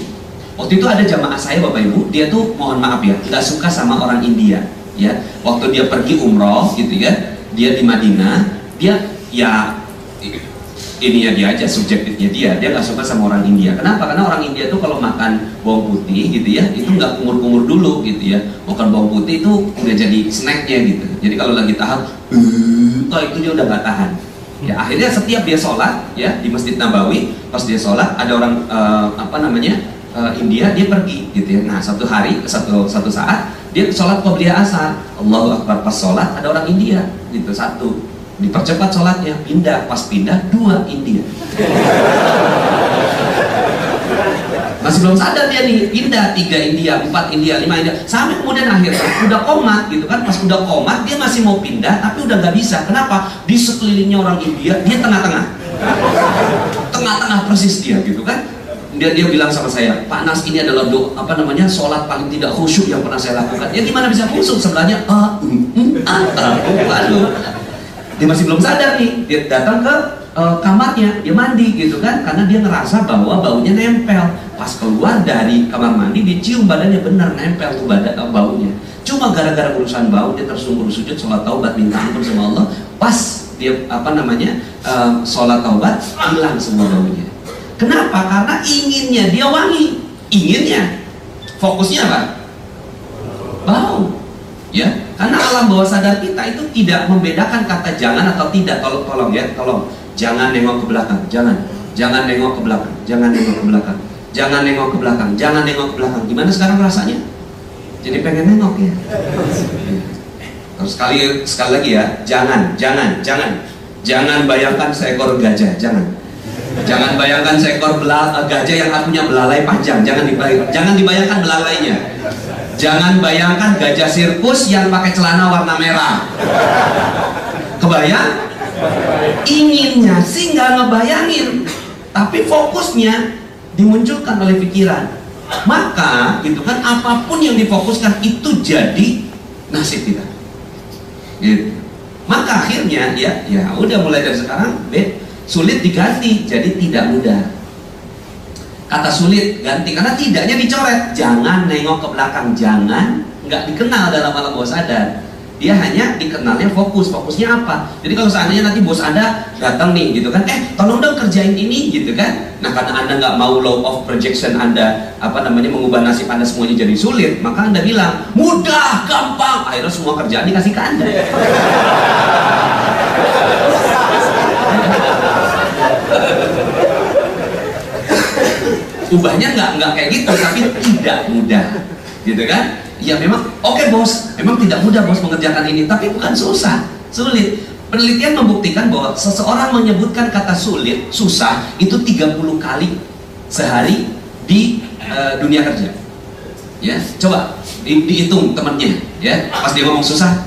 Waktu itu ada jamaah saya Bapak Ibu, dia tuh mohon maaf ya, nggak suka sama orang India ya. Waktu dia pergi umroh gitu ya, dia di Madinah, dia ya ini ya dia aja subjektifnya dia nggak suka sama orang India. Kenapa? Karena orang India tuh kalau makan bawang putih gitu ya, itu nggak kumur-kumur dulu gitu ya. Makan bawang putih itu udah jadi snacknya gitu. Jadi kalau lagi tahan, itu dia udah nggak tahan. Ya akhirnya setiap dia sholat ya di Masjid Nabawi, pas dia sholat ada orang India, dia pergi gitu ya. Nah satu saat dia sholat qobliyah asar, Allahu Akbar, pas sholat ada orang India gitu, satu dipercepat sholatnya, pindah, pas pindah 2 India. Masih belum sadar dia nih, pindah 3 India, 4 India, 5 India, sampai kemudian akhirnya udah komat gitu kan. Pas udah komat dia masih mau pindah tapi udah nggak bisa. Kenapa? Di sekelilingnya orang India, dia tengah-tengah persis dia gitu kan. Dia bilang sama saya, Pak Nas, ini adalah sholat paling tidak khusyuk yang pernah saya lakukan. Ya gimana bisa khusyuk sebelahnya waduh. Dia masih belum sadar nih, dia datang ke kamarnya, dia mandi gitu kan, karena dia ngerasa bahwa baunya nempel. Pas keluar dari kamar mandi, dicium badannya, benar nempel tuh baunya. Cuma gara-gara urusan bau, dia tersungkur sujud, sholat taubat, minta ampun sama Allah. Pas dia sholat taubat, hilang semua baunya. Kenapa? Karena inginnya dia wangi, inginnya, fokusnya apa? Bau. Ya, karena alam bawah sadar kita itu tidak membedakan kata jangan atau tidak. Tolong ya, tolong jangan nengok ke belakang, jangan nengok ke belakang, jangan nengok ke belakang, jangan nengok ke belakang, jangan nengok ke belakang. Gimana sekarang rasanya? Jadi pengen nengok ya. Terus sekali lagi ya, jangan bayangkan seekor gajah, jangan bayangkan seekor gajah yang punya belalai panjang, jangan dibayangkan belalainya. Jangan bayangkan gajah sirkus yang pakai celana warna merah. Kebayang? Inginnya sih nggak ngebayangin, tapi fokusnya dimunculkan oleh pikiran. Maka gitu kan, apapun yang difokuskan itu jadi nasib kita. Gitu. Maka akhirnya ya udah mulai dari sekarang sulit diganti jadi tidak mudah. Kata sulit ganti, karena tidaknya dicoret. Jangan nengok ke belakang, nggak dikenal dalam alam bawah sadar. Dia hanya dikenalnya fokusnya apa. Jadi kalau seandainya nanti bos Anda datang nih gitu kan, tolong dong kerjain ini gitu kan. Nah karena Anda nggak mau law of projection Anda mengubah nasib Anda semuanya jadi sulit, maka Anda bilang mudah, gampang, akhirnya semua kerjaan dikasih ke Anda. Ubahnya nggak kayak gitu, tapi tidak mudah, gitu kan? Ya memang, oke bos, memang tidak mudah bos mengerjakan ini, tapi bukan sulit. Penelitian membuktikan bahwa seseorang menyebutkan kata sulit, susah, itu 30 kali sehari di dunia kerja. Ya, coba dihitung temannya, ya, pas dia ngomong susah,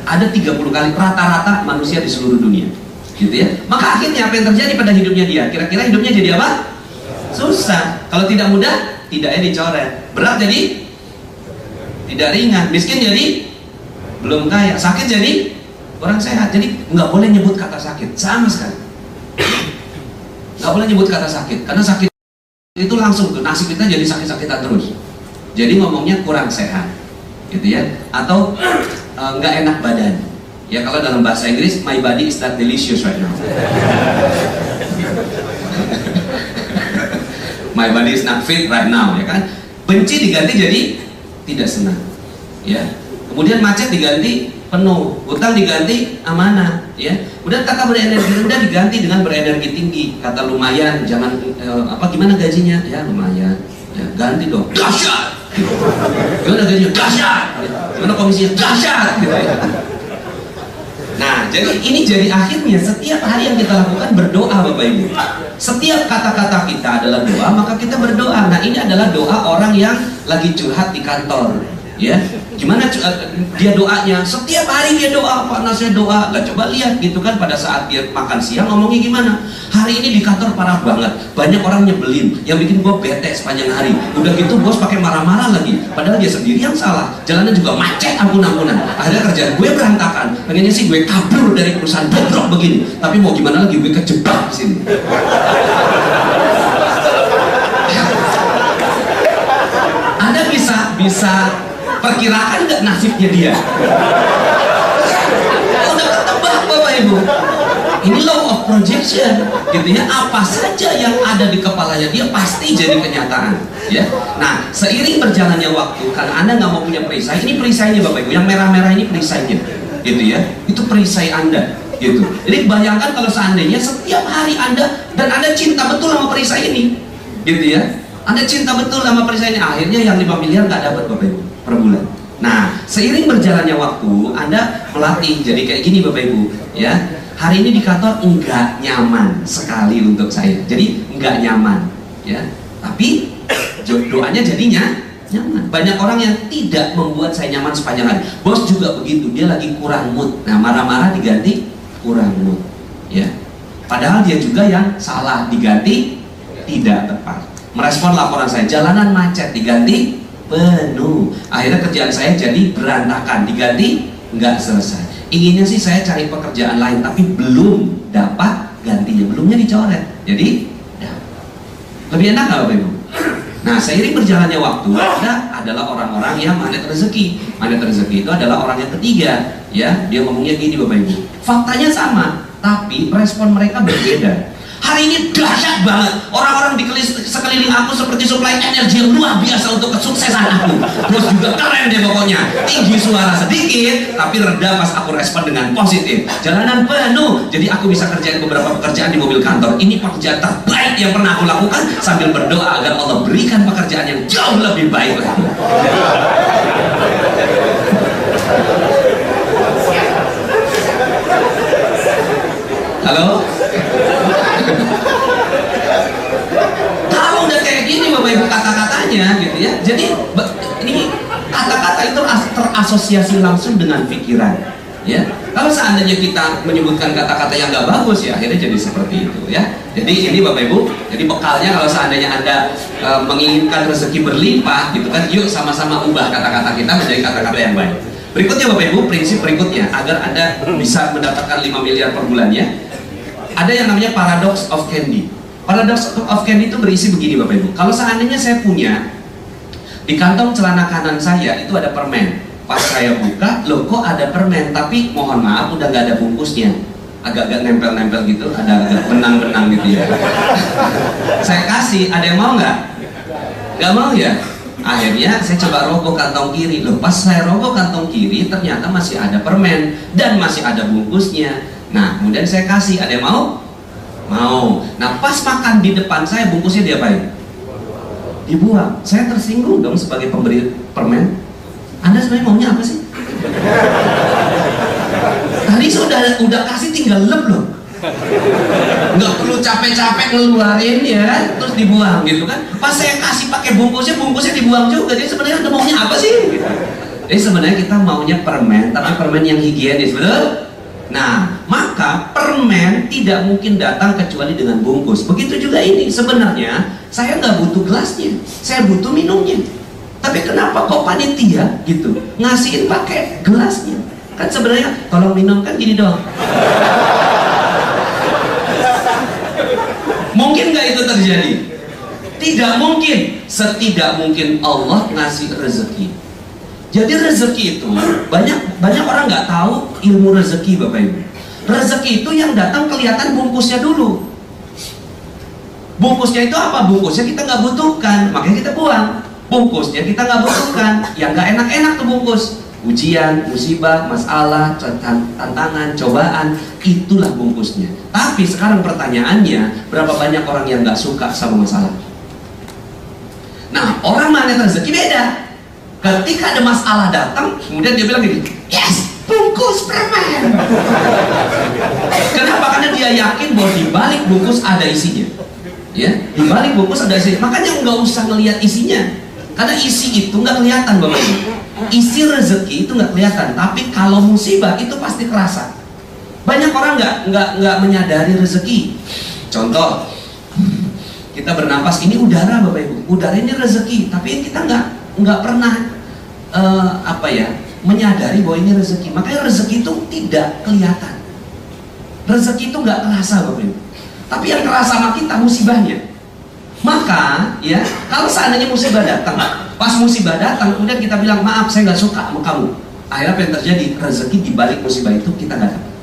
ada 30 kali rata-rata manusia di seluruh dunia, gitu ya. Maka akhirnya apa yang terjadi pada hidupnya dia? Kira-kira hidupnya jadi apa? Susah. Kalau tidak mudah, tidaknya dicoret. Berat jadi tidak ringan. Miskin jadi belum kaya. Sakit jadi orang sehat. Jadi nggak boleh nyebut kata sakit sama sekali. Nggak boleh nyebut kata sakit, karena sakit itu langsung tuh nasib kita jadi sakit-sakitan terus. Jadi ngomongnya kurang sehat, gitu ya. Atau nggak enak badan. Ya kalau dalam bahasa Inggris, my body is not delicious right now. My body is not fit right now, ya kan? Benci diganti jadi tidak senang, ya. Kemudian macet diganti penuh, utang diganti amanah, ya. Kemudian kata berenergi rendah diganti dengan berenergi tinggi. Kata lumayan, jangan gimana gajinya? Ya lumayan, ya ganti dong. Dahsyat. Gimana gajinya? Dahsyat. Gimana komisinya? Dahsyat. Gitu ya. Nah, jadi ini jadi akhirnya setiap hari yang kita lakukan berdoa, Bapak Ibu. Setiap kata-kata kita adalah doa, maka kita berdoa. Nah, ini adalah doa orang yang lagi curhat di kantor, ya. Gimana dia doanya? Setiap hari dia doa, Pak Nasnya doa. Gak coba lihat gitu kan, pada saat dia makan siang ngomongnya gimana? Hari ini di kantor parah banget, banyak orang nyebelin, yang bikin gue bete sepanjang hari. Udah gitu bos pakai marah-marah lagi, padahal dia sendiri yang salah. Jalannya juga macet ampun-ampunan. Akhirnya kerjaan gue berantakan. Pengennya sih gue kabur dari perusahaan bobrok begini, tapi mau gimana lagi, gue kejebak di sini. bisa perkirakan nggak nasibnya dia? Udah ketebak Bapak Ibu. Ini law of projection, gitu ya. Apa saja yang ada di kepalanya dia pasti jadi kenyataan, ya. Nah, seiring berjalannya waktu, karena Anda nggak mau punya perisai, ini perisainya Bapak Ibu. Yang merah-merah ini perisainya, gitu ya. Itu perisai Anda, gitu. Jadi bayangkan kalau seandainya setiap hari Anda dan Anda cinta betul sama perisai ini, gitu ya. Anda cinta betul sama perisai ini, akhirnya yang 5 miliar nggak dapat Bapak Ibu per bulan. Nah, seiring berjalannya waktu, Anda melatih jadi kayak gini Bapak Ibu, ya. Hari ini di kantor enggak nyaman sekali untuk saya, jadi enggak nyaman, ya. Tapi doanya jadinya nyaman. Banyak orang yang tidak membuat saya nyaman sepanjang hari. Bos juga begitu, dia lagi kurang mood. Nah, marah-marah diganti kurang mood, ya. Padahal dia juga yang salah, diganti tidak tepat. Merespon laporan saya, jalanan macet, diganti penuh. Akhirnya kerjaan saya jadi berantakan, diganti nggak selesai. Inginnya sih saya cari pekerjaan lain, tapi belum dapat gantinya, belumnya dicoret. Jadi ya, lebih enak nggak Bapak Ibu? Nah, seiring berjalannya waktu, adalah orang-orang yang magnet rezeki. Magnet rezeki itu adalah orang yang ketiga, ya. Dia ngomongnya gini Bapak Ibu, faktanya sama, tapi respon mereka berbeda. Hari ini dahsyat banget, orang-orang di sekeliling aku seperti suplai energi yang luar biasa untuk kesuksesan aku. Terus juga keren deh pokoknya, tinggi suara sedikit tapi reda pas aku respon dengan positif. Jalanan penuh, jadi aku bisa kerjain beberapa pekerjaan di mobil kantor. Ini pekerjaan terbaik yang pernah aku lakukan, sambil berdoa agar Allah berikan pekerjaan yang jauh lebih baik lagi. Halo? Kalau udah kayak gini Bapak Ibu kata-katanya, gitu ya. Jadi ini kata-kata itu terasosiasi langsung dengan pikiran, ya. Kalau seandainya kita menyebutkan kata-kata yang nggak bagus, ya akhirnya jadi seperti itu, ya. Jadi ini Bapak Ibu, jadi bekalnya kalau seandainya Anda menginginkan rezeki berlimpah, gitu kan, yuk sama-sama ubah kata-kata kita menjadi kata-kata yang baik. Berikutnya Bapak Ibu, prinsip berikutnya agar Anda bisa mendapatkan 5 miliar per bulannya, ada yang namanya paradox of candy. Paradox of candy itu berisi begini Bapak Ibu. Kalau seandainya saya punya di kantong celana kanan saya itu ada permen, pas saya buka, loh kok ada permen, tapi mohon maaf udah nggak ada bungkusnya, agak-agak nempel-nempel gitu, ada agak benang-benang gitu ya. Saya kasih, ada yang mau nggak? Nggak mau ya? Akhirnya saya coba rogoh kantong kiri, loh pas saya rogoh kantong kiri ternyata masih ada permen dan masih ada bungkusnya. Nah, kemudian saya kasih, ada yang mau? Mau. Nah, pas makan di depan saya, bungkusnya diapain? Dibuang. Saya tersinggung dong sebagai pemberi permen. Anda sebenarnya maunya apa sih? Tadi udah kasih, tinggal lep loh. Nggak perlu capek-capek ngeluarin ya, terus dibuang gitu kan. Pas saya kasih pakai bungkusnya dibuang juga. Jadi sebenarnya Anda maunya apa sih? Jadi sebenarnya kita maunya permen, tapi permen yang higienis, betul? Nah, maka permen tidak mungkin datang kecuali dengan bungkus. Begitu juga ini, sebenarnya saya nggak butuh gelasnya, saya butuh minumnya. Tapi kenapa kok panitia gitu ngasihin pakai gelasnya? Kan sebenarnya tolong minum kan gini doang. Mungkin nggak itu terjadi? Tidak mungkin. Setidak mungkin Allah ngasih rezeki. Jadi rezeki itu banyak orang nggak tahu ilmu rezeki Bapak Ibu. Rezeki itu yang datang kelihatan bungkusnya dulu. Bungkusnya itu apa? Bungkusnya kita nggak butuhkan, makanya kita buang. Bungkusnya kita nggak butuhkan, yang nggak enak-enak tuh bungkus. Ujian, musibah, masalah, tantangan, cobaan, itulah bungkusnya. Tapi sekarang pertanyaannya, berapa banyak orang yang nggak suka sama masalah? Nah, orang magnet rezeki beda. Ketika ada masalah datang, kemudian dia bilang gini, yes, bungkus permen. Kenapa? Karena dia yakin bahwa di balik bungkus ada isinya. Ya, di balik bungkus ada isinya. Makanya nggak usah ngelihat isinya, karena isi itu nggak kelihatan Bapak Ibu. Isi rezeki itu nggak kelihatan, tapi kalau musibah itu pasti kerasa. Banyak orang nggak menyadari rezeki. Contoh, kita bernapas, ini udara Bapak Ibu. Udara ini rezeki, tapi kita nggak pernah menyadari bahwa ini rezeki. Makanya rezeki itu tidak kelihatan. Rezeki itu nggak kerasa Bapak Ibu. Tapi yang kerasa sama kita musibahnya. Maka Maka ya, kalau seandainya musibah datang, pas musibah datang kemudian kita bilang maaf saya nggak suka sama kamu, akhirnya apa yang terjadi? Rezeki di balik musibah itu kita nggak dapat.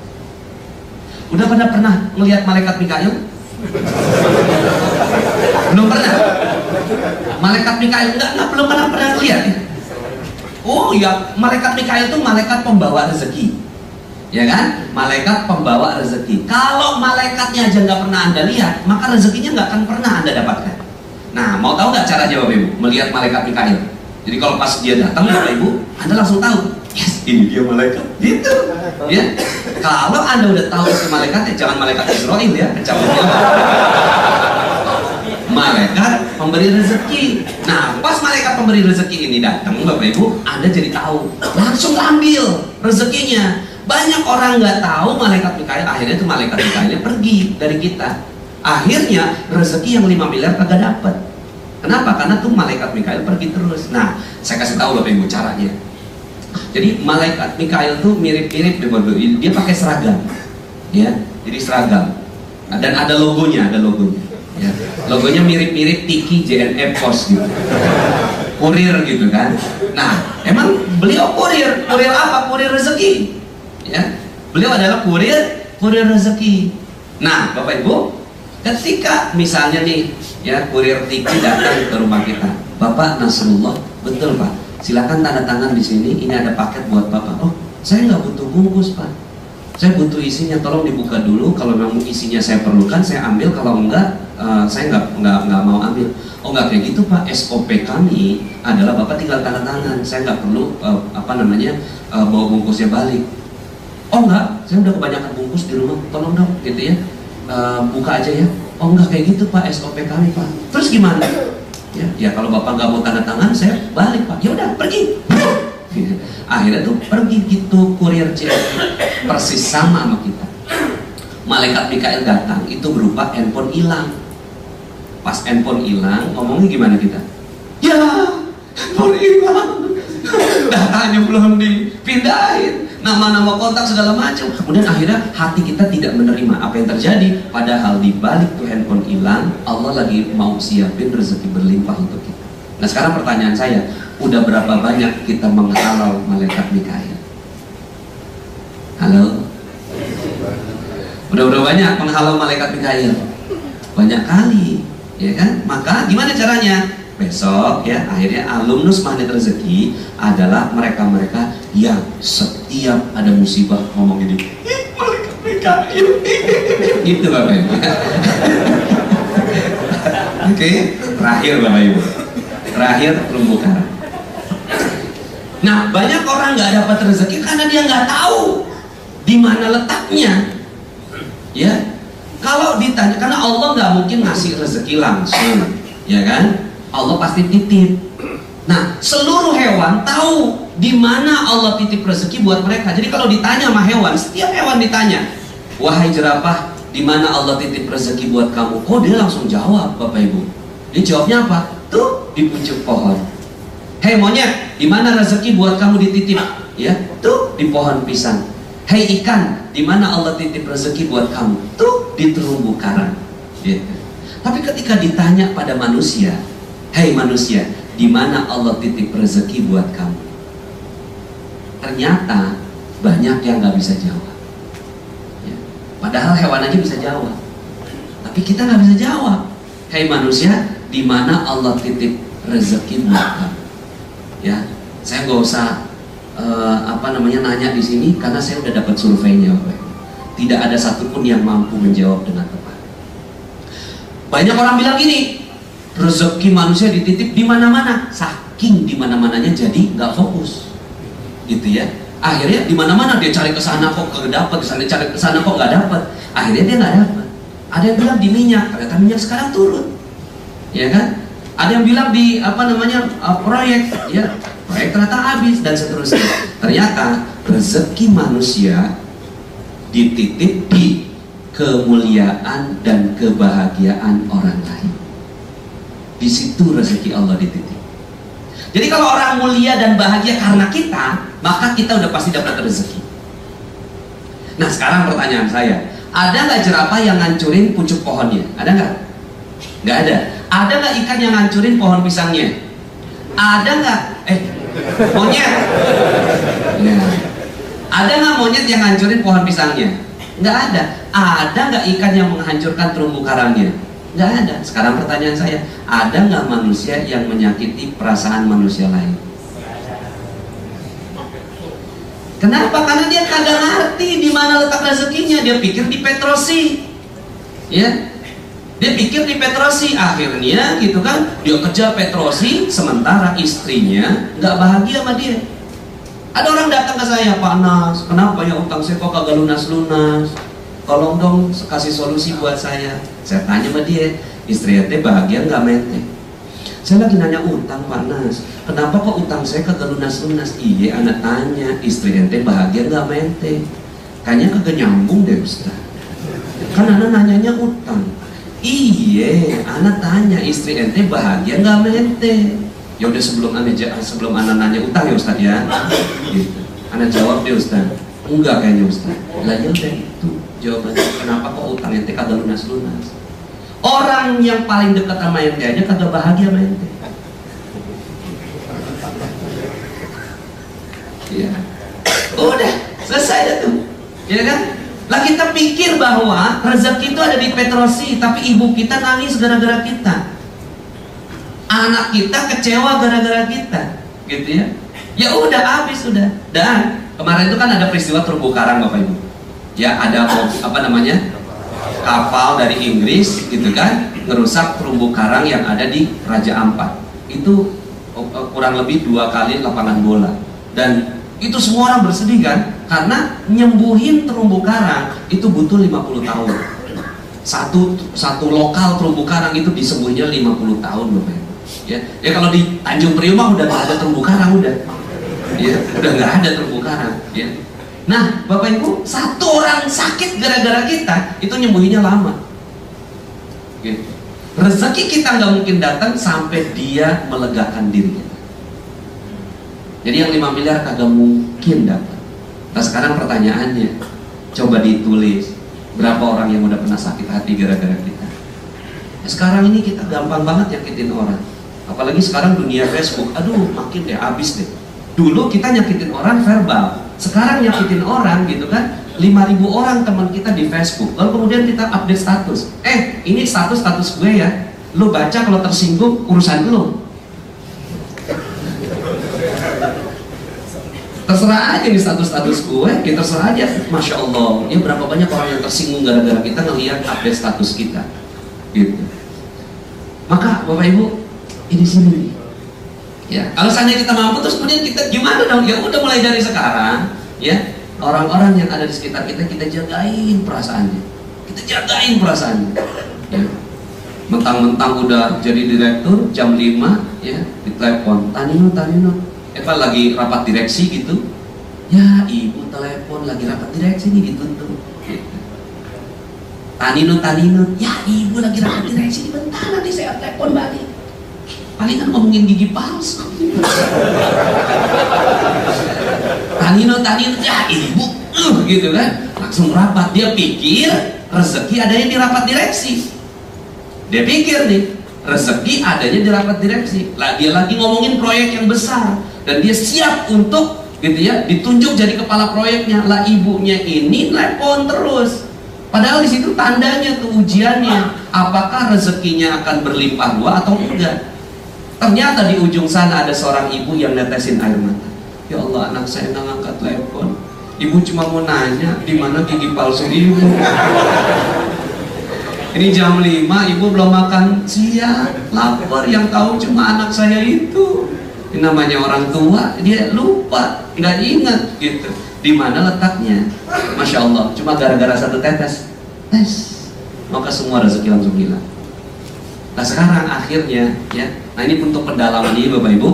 Udah pernah melihat malaikat Mikail? Belum pernah. Malaikat Mikail belum pernah lihat ya. Oh ya, malaikat Mikail itu malaikat pembawa rezeki, ya kan? Malaikat pembawa rezeki. Kalau malaikatnya aja nggak pernah Anda lihat, maka rezekinya nggak akan pernah Anda dapatkan. Nah, mau tahu nggak caranya Bapak Ibu melihat malaikat Mikail? Jadi kalau pas dia datang Bapak Ibu, Anda langsung tahu, yes, ini dia malaikat. Gitu, ya. Kalau Anda udah tahu si malaikatnya, jangan malaikat Israel ya, cabutnya. Malaikat pemberi rezeki. Nah, pas malaikat pemberi rezeki ini datang Bapak Ibu, Anda jadi tahu, langsung ambil rezekinya. Banyak orang nggak tahu malaikat Mikail, akhirnya itu malaikat Mikailnya pergi dari kita. Akhirnya rezeki yang 5 miliar kagak dapat. Kenapa? Karena tuh malaikat Mikail pergi terus. Nah, saya kasih tahu Bapak Ibu caranya. Jadi malaikat Mikail tuh mirip-mirip Bapak Ibu. Dia pakai seragam, ya. Jadi seragam. Nah, dan ada logonya, Ya. Logonya mirip-mirip Tiki JNE Pos gitu, kurir gitu kan. Nah, emang beliau kurir apa? Kurir rezeki, ya. Beliau adalah kurir rezeki. Nah, Bapak Ibu, ketika misalnya nih, ya, kurir Tiki datang ke rumah kita, Bapak Nasrullah, betul Pak, silakan tanda tangan di sini. Ini ada paket buat Bapak. Oh, saya nggak butuh bungkus Pak. Saya butuh isinya, tolong dibuka dulu. Kalau memang isinya saya perlukan, saya ambil. Kalau enggak, saya nggak mau ambil. Oh nggak kayak gitu Pak. SOP kami adalah Bapak tinggal tanda tangan. Saya nggak perlu bawa bungkusnya balik. Oh enggak, saya udah kebanyakan bungkus di rumah. Tolong dong, gitu ya. Buka aja ya. Oh enggak kayak gitu Pak. SOP kami Pak. Terus gimana? Ya kalau Bapak nggak mau tanda tangan, saya balik Pak. Ya udah pergi. Akhirnya tuh pergi gitu kurir JNE. Persis sama kita. Malaikat Mikail datang itu berupa handphone hilang. Pas handphone hilang, ngomongnya gimana kita? Ya, handphone hilang. Datanya belum dipindahin, nama-nama kontak segala macam. Kemudian akhirnya hati kita tidak menerima apa yang terjadi. Padahal di balik tuh handphone hilang, Allah lagi mau siapin rezeki berlimpah untuk kita. Nah sekarang pertanyaan saya, udah berapa banyak kita menghalau malaikat Mikail? Halo? Udah banyak menghalau malaikat Mikail? Banyak kali, ya kan? Maka gimana caranya? Besok ya, akhirnya alumnus magnet rezeki adalah mereka-mereka yang setiap ada musibah ngomong gini, malaikat Mikail. Gitu Bapak Ibu. Oke, terakhir Bapak Ibu. Terakhir terumbu karang. Nah, banyak orang nggak dapat rezeki karena dia nggak tahu di mana letaknya. Ya, kalau ditanya, karena Allah nggak mungkin ngasih rezeki langsung, ya kan? Allah pasti titip. Nah, seluruh hewan tahu di mana Allah titip rezeki buat mereka. Jadi kalau ditanya sama hewan, setiap hewan ditanya, wahai jerapah, di mana Allah titip rezeki buat kamu? Oh, dia langsung jawab, Bapak Ibu. Dia jawabnya apa? Tuh di pucuk pohon. Hei monyet, di mana rezeki buat kamu dititip? Ya, tuh di pohon pisang. Hei ikan, di mana Allah titip rezeki buat kamu? Tuh di terumbu karang. Gitu. Tapi ketika ditanya pada manusia, hei manusia, di mana Allah titip rezeki buat kamu? Ternyata banyak yang nggak bisa jawab. Ya. Padahal hewan aja bisa jawab, tapi kita nggak bisa jawab. Hei manusia, di mana Allah titip rezeki buat kamu? Ya, saya nggak usah nanya di sini karena saya udah dapat surveinya, Bapak. Tidak ada satupun yang mampu menjawab dengan tepat. Banyak orang bilang gini, rezeki manusia dititip di mana-mana, saking di mana-mananya jadi nggak fokus, gitu ya. Akhirnya di mana-mana dia cari ke sana kok nggak dapat, cari ke sana kok nggak dapat. Akhirnya dia nggak dapat. Ada yang bilang di minyak, ternyata minyak sekarang turun, ya kan? Ada yang bilang di proyek, ya proyek ternyata habis dan seterusnya. Ternyata rezeki manusia dititip di kemuliaan dan kebahagiaan orang lain. Di situ rezeki Allah dititip. Jadi kalau orang mulia dan bahagia karena kita, maka kita udah pasti dapat rezeki. Nah sekarang pertanyaan saya, ada nggak jerapah yang ngancurin pucuk pohonnya? Ada nggak? Nggak ada. Ada nggak ikan yang ngancurin pohon pisangnya? Ada nggak? Monyet? Ya. Ada nggak monyet yang ngancurin pohon pisangnya? Nggak ada. Ada nggak ikan yang menghancurkan terumbu karangnya? Nggak ada. Sekarang pertanyaan saya, ada nggak manusia yang menyakiti perasaan manusia lain? Kenapa? Karena dia kagak ngerti di mana letak rezekinya. Dia pikir di Petrosi, ya. Dia pikir di Petrosi. Akhirnya gitu kan, dia kejar Petrosi, sementara istrinya nggak bahagia sama dia. Ada orang datang ke saya, Pak Nas, kenapa ya utang saya kok kagak lunas-lunas? Tolong dong kasih solusi buat saya. Saya tanya sama dia, istri ente bahagia nggak mente? Saya lagi nanya utang Pak Nas, kenapa kok utang saya kagak lunas-lunas? Iya, anak tanya, istri ente bahagia nggak mente? Kayaknya kagak nyambung deh Ustaz. Kan anak nanyanya utang. Iya, anak tanya, istri ente bahagia nggak mente? Ya udah sebelum anak nanya utang ya Ustaz ya, gitu. Anak jawab deh Ustaz, enggak kayaknya Ustaz. Lah ya udah itu jawabannya, kenapa kok utang ente kagak lunas-lunas? Orang yang paling dekat sama ente aja kagak bahagia sama ente. Ya, udah selesai dah tuh, ya kan? Lah kita pikir bahwa rezeki itu ada di Petrosi, tapi ibu kita nangis gara-gara kita. Anak kita kecewa gara-gara kita, gitu ya. Ya udah habis udah. Dan kemarin itu kan ada peristiwa terumbu karang Bapak Ibu. Ya ada apa namanya? Kapal dari Inggris gitu kan, ngerusak terumbu karang yang ada di Raja Ampat. Itu kurang lebih 2 kali lapangan bola. Dan itu semua orang bersedih kan, karena nyembuhin terumbu karang itu butuh 50 tahun. Satu lokal terumbu karang itu disembuhnya 50 tahun Bapak Ibu. Ya kalau di Tanjung Priok mah udah nggak ada terumbu karang udah nggak ada terumbu karang ya. Nah Bapak Ibu, satu orang sakit gara-gara kita itu nyembuhinya lama gitu. Rezeki kita nggak mungkin datang sampai dia melegakan dirinya. Jadi yang 5 miliar kagak mungkin dapat. Nah sekarang pertanyaannya, coba ditulis berapa orang yang udah pernah sakit hati gara-gara kita. Sekarang ini kita gampang banget nyakitin orang. Apalagi sekarang dunia Facebook, aduh makin deh, abis deh. Dulu kita nyakitin orang verbal, sekarang nyakitin orang gitu kan. 5.000 orang teman kita di Facebook, lalu kemudian kita update status. Ini status gue ya, lu baca kalau tersinggung urusan lu. Terserah aja nih status gue, kita terserah aja. Masya Allah, ya berapa banyak orang yang tersinggung gara-gara kita ngelihat update status kita, gitu. Maka Bapak Ibu, ini sini nih. Ya, kalau seandainya kita mampu terus kemudian kita gimana dong? Ya udah mulai dari sekarang, ya orang-orang yang ada di sekitar kita jagain perasaannya, kita jagain perasaannya. Ya. Mentang-mentang udah jadi direktur jam 5 ya ditelepon, Tanino, lagi rapat direksi gitu. Ya ibu telepon lagi rapat direksi nih dituntut. Gitu. Tanino, ya ibu lagi rapat direksi, bentar nanti saya telepon balik. Palingan ngomongin gigi palsu. Tanino, ya ibu, gitu kan, langsung rapat. Dia pikir rezeki adanya di rapat direksi. Dia pikir nih, rezeki adanya di rapat direksi. Lah dia lagi ngomongin proyek yang besar dan dia siap untuk gitu ya ditunjuk jadi kepala proyeknya. Lah ibunya ini telepon terus. Padahal di situ tandanya tuh ujiannya, apakah rezekinya akan berlimpah ruah atau enggak. Ternyata di ujung sana ada seorang ibu yang netesin air mata. Ya Allah, anak saya nggak ngangkat telepon. Ibu cuma mau nanya di mana gigi palsu ibu. Ini jam 5, ibu belum makan siang, lapar. Yang tahu cuma anak saya itu. Ini namanya orang tua, dia lupa, nggak ingat gitu. Di mana letaknya? Masya Allah, cuma gara-gara satu tes, maka semua rezeki langsung hilang. Nah sekarang akhirnya ya, nah ini untuk pendalaman ini Bapak Ibu,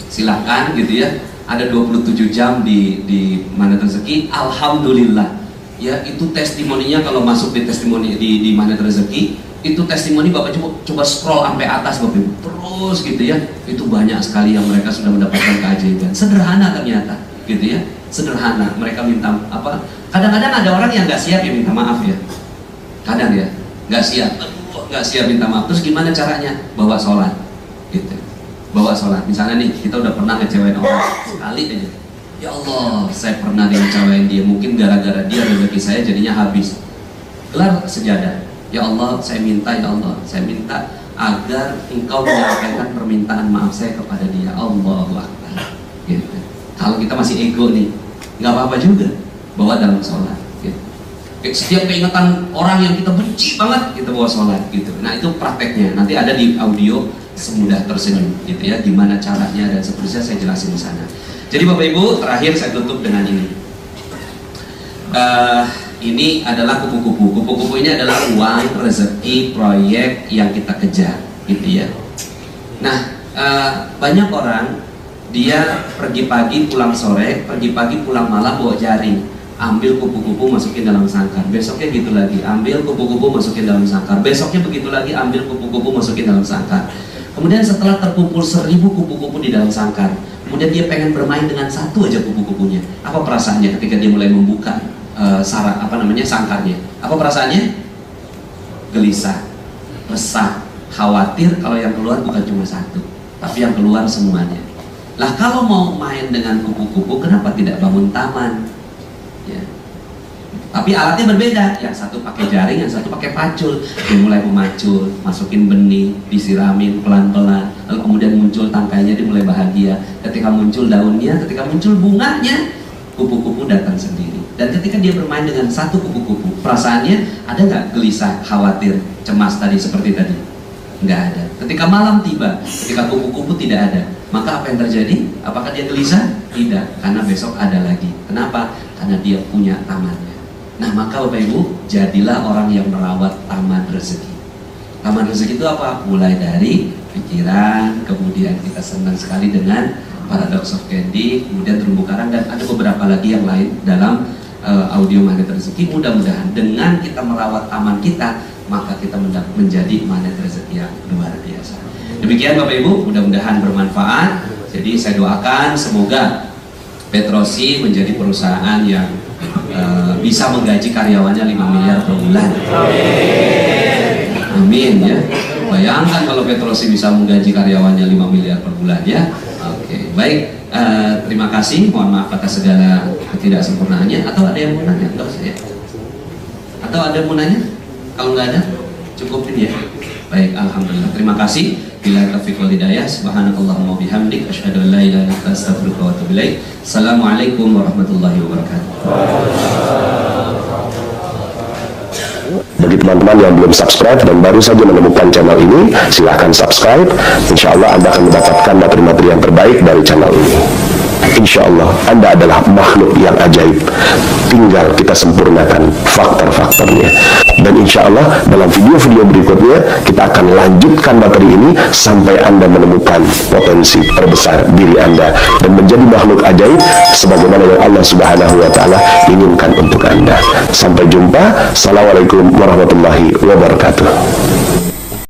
silahkan gitu ya. Ada 27 jam di Magnet Rezeki. Alhamdulillah ya, itu testimoninya kalau masuk di testimoni di Magnet Rezeki, itu testimoni Bapak coba scroll sampai atas Bapak Ibu, terus gitu ya, itu banyak sekali yang mereka sudah mendapatkan keajaiban. Sederhana ternyata gitu ya, sederhana. Mereka minta apa, kadang-kadang ada orang yang nggak siap ya minta maaf ya, kadang ya nggak siap. nggak siap minta maaf. Terus gimana caranya? Bawa sholat, gitu. Bawa sholat. Misalnya nih, kita udah pernah ngecewain orang sekali aja. Ya Allah, saya pernah ngecewain dia. Mungkin gara-gara dia rezeki saya jadinya habis. Gelar sejadah. Ya Allah, saya minta, ya Allah, saya minta agar engkau menyampaikan permintaan maaf saya kepada dia. Allahu Akbar. Gitu. Kalau kita masih ego nih, nggak apa-apa juga. Bawa dalam sholat. Gitu. Setiap keingetan orang yang kita benci banget, kita bawa sholat. Gitu. Nah itu prakteknya. Nanti ada di audio semudah tersenyum. Gitu ya. Gimana caranya dan seterusnya saya jelasin di sana. Jadi Bapak Ibu, terakhir saya tutup dengan ini. Ini adalah kupu-kupu. Kupu-kupu ini adalah uang, rezeki, proyek yang kita kejar, gitu ya. Nah, banyak orang dia pergi pagi pulang sore, pergi pagi pulang malam bawa jaring, ambil kupu-kupu masukin dalam sangkar. Besoknya gitu lagi, ambil kupu-kupu masukin dalam sangkar. Besoknya begitu lagi, ambil kupu-kupu masukin dalam sangkar. Kemudian setelah terkumpul 1000 kupu-kupu di dalam sangkar, kemudian dia pengen bermain dengan satu aja kupu-kupunya. Apa perasaannya ketika dia mulai membuka sangkarnya? Apa perasaannya? Gelisah, resah, khawatir kalau yang keluar bukan cuma satu, tapi yang keluar semuanya. Lah kalau mau main dengan kupu-kupu, kenapa tidak bangun taman? Ya. Tapi alatnya berbeda. Yang satu pakai jaring, yang satu pakai pacul. Dia mulai memacul, masukin benih, disiramin pelan-pelan. Lalu kemudian muncul tangkainya, dia mulai bahagia. Ketika muncul daunnya, ketika muncul bunganya, kupu-kupu datang sendiri. Dan ketika dia bermain dengan satu kupu-kupu, perasaannya ada nggak gelisah, khawatir, cemas tadi seperti tadi? Nggak ada. Ketika malam tiba, ketika kupu-kupu tidak ada, maka apa yang terjadi? Apakah dia gelisah? Tidak, karena besok ada lagi. Kenapa? Karena dia punya tamannya. Nah maka Bapak Ibu, jadilah orang yang merawat taman rezeki. Taman rezeki itu apa? Mulai dari pikiran, kemudian kita senang sekali dengan paradox of candy, kemudian terumbu karang, dan ada beberapa lagi yang lain dalam audio magnet rezeki. Mudah-mudahan dengan kita merawat taman kita, maka kita menjadi magnet rezeki yang luar biasa. Demikian Bapak Ibu, mudah-mudahan bermanfaat. Jadi saya doakan semoga Petrosi menjadi perusahaan yang bisa menggaji karyawannya 5 miliar per bulan. Amin ya. Bayangkan kalau Petrosi bisa menggaji karyawannya 5 miliar per bulan ya. Oke, baik. Terima kasih. Mohon maaf atas segala ketidaksempurnaannya. Atau ada yang mau nanya? Enggak usah ya. Atau ada yang mau nanya? Kalau nggak ada, cukupin ya. Baik, alhamdulillah. Terima kasih. Bila taufiq wal hidayah. Subhanakallahumma bihamdik asyhadu an la ilaha illa anta astaghfiruka wa atubu ilaik. Assalamualaikum warahmatullahi wabarakatuh. Bagi teman-teman yang belum subscribe dan baru saja menemukan channel ini, silahkan subscribe. Insya Allah Anda akan mendapatkan materi-materi yang terbaik dari channel ini. Insya Allah Anda adalah makhluk yang ajaib. Tinggal kita sempurnakan faktor-faktornya. Dan insya Allah dalam video-video berikutnya kita akan lanjutkan materi ini sampai Anda menemukan potensi terbesar diri Anda dan menjadi makhluk ajaib sebagaimana yang Allah Subhanahu wa Ta'ala inginkan untuk Anda. Sampai jumpa. Assalamualaikum warahmatullahi wabarakatuh.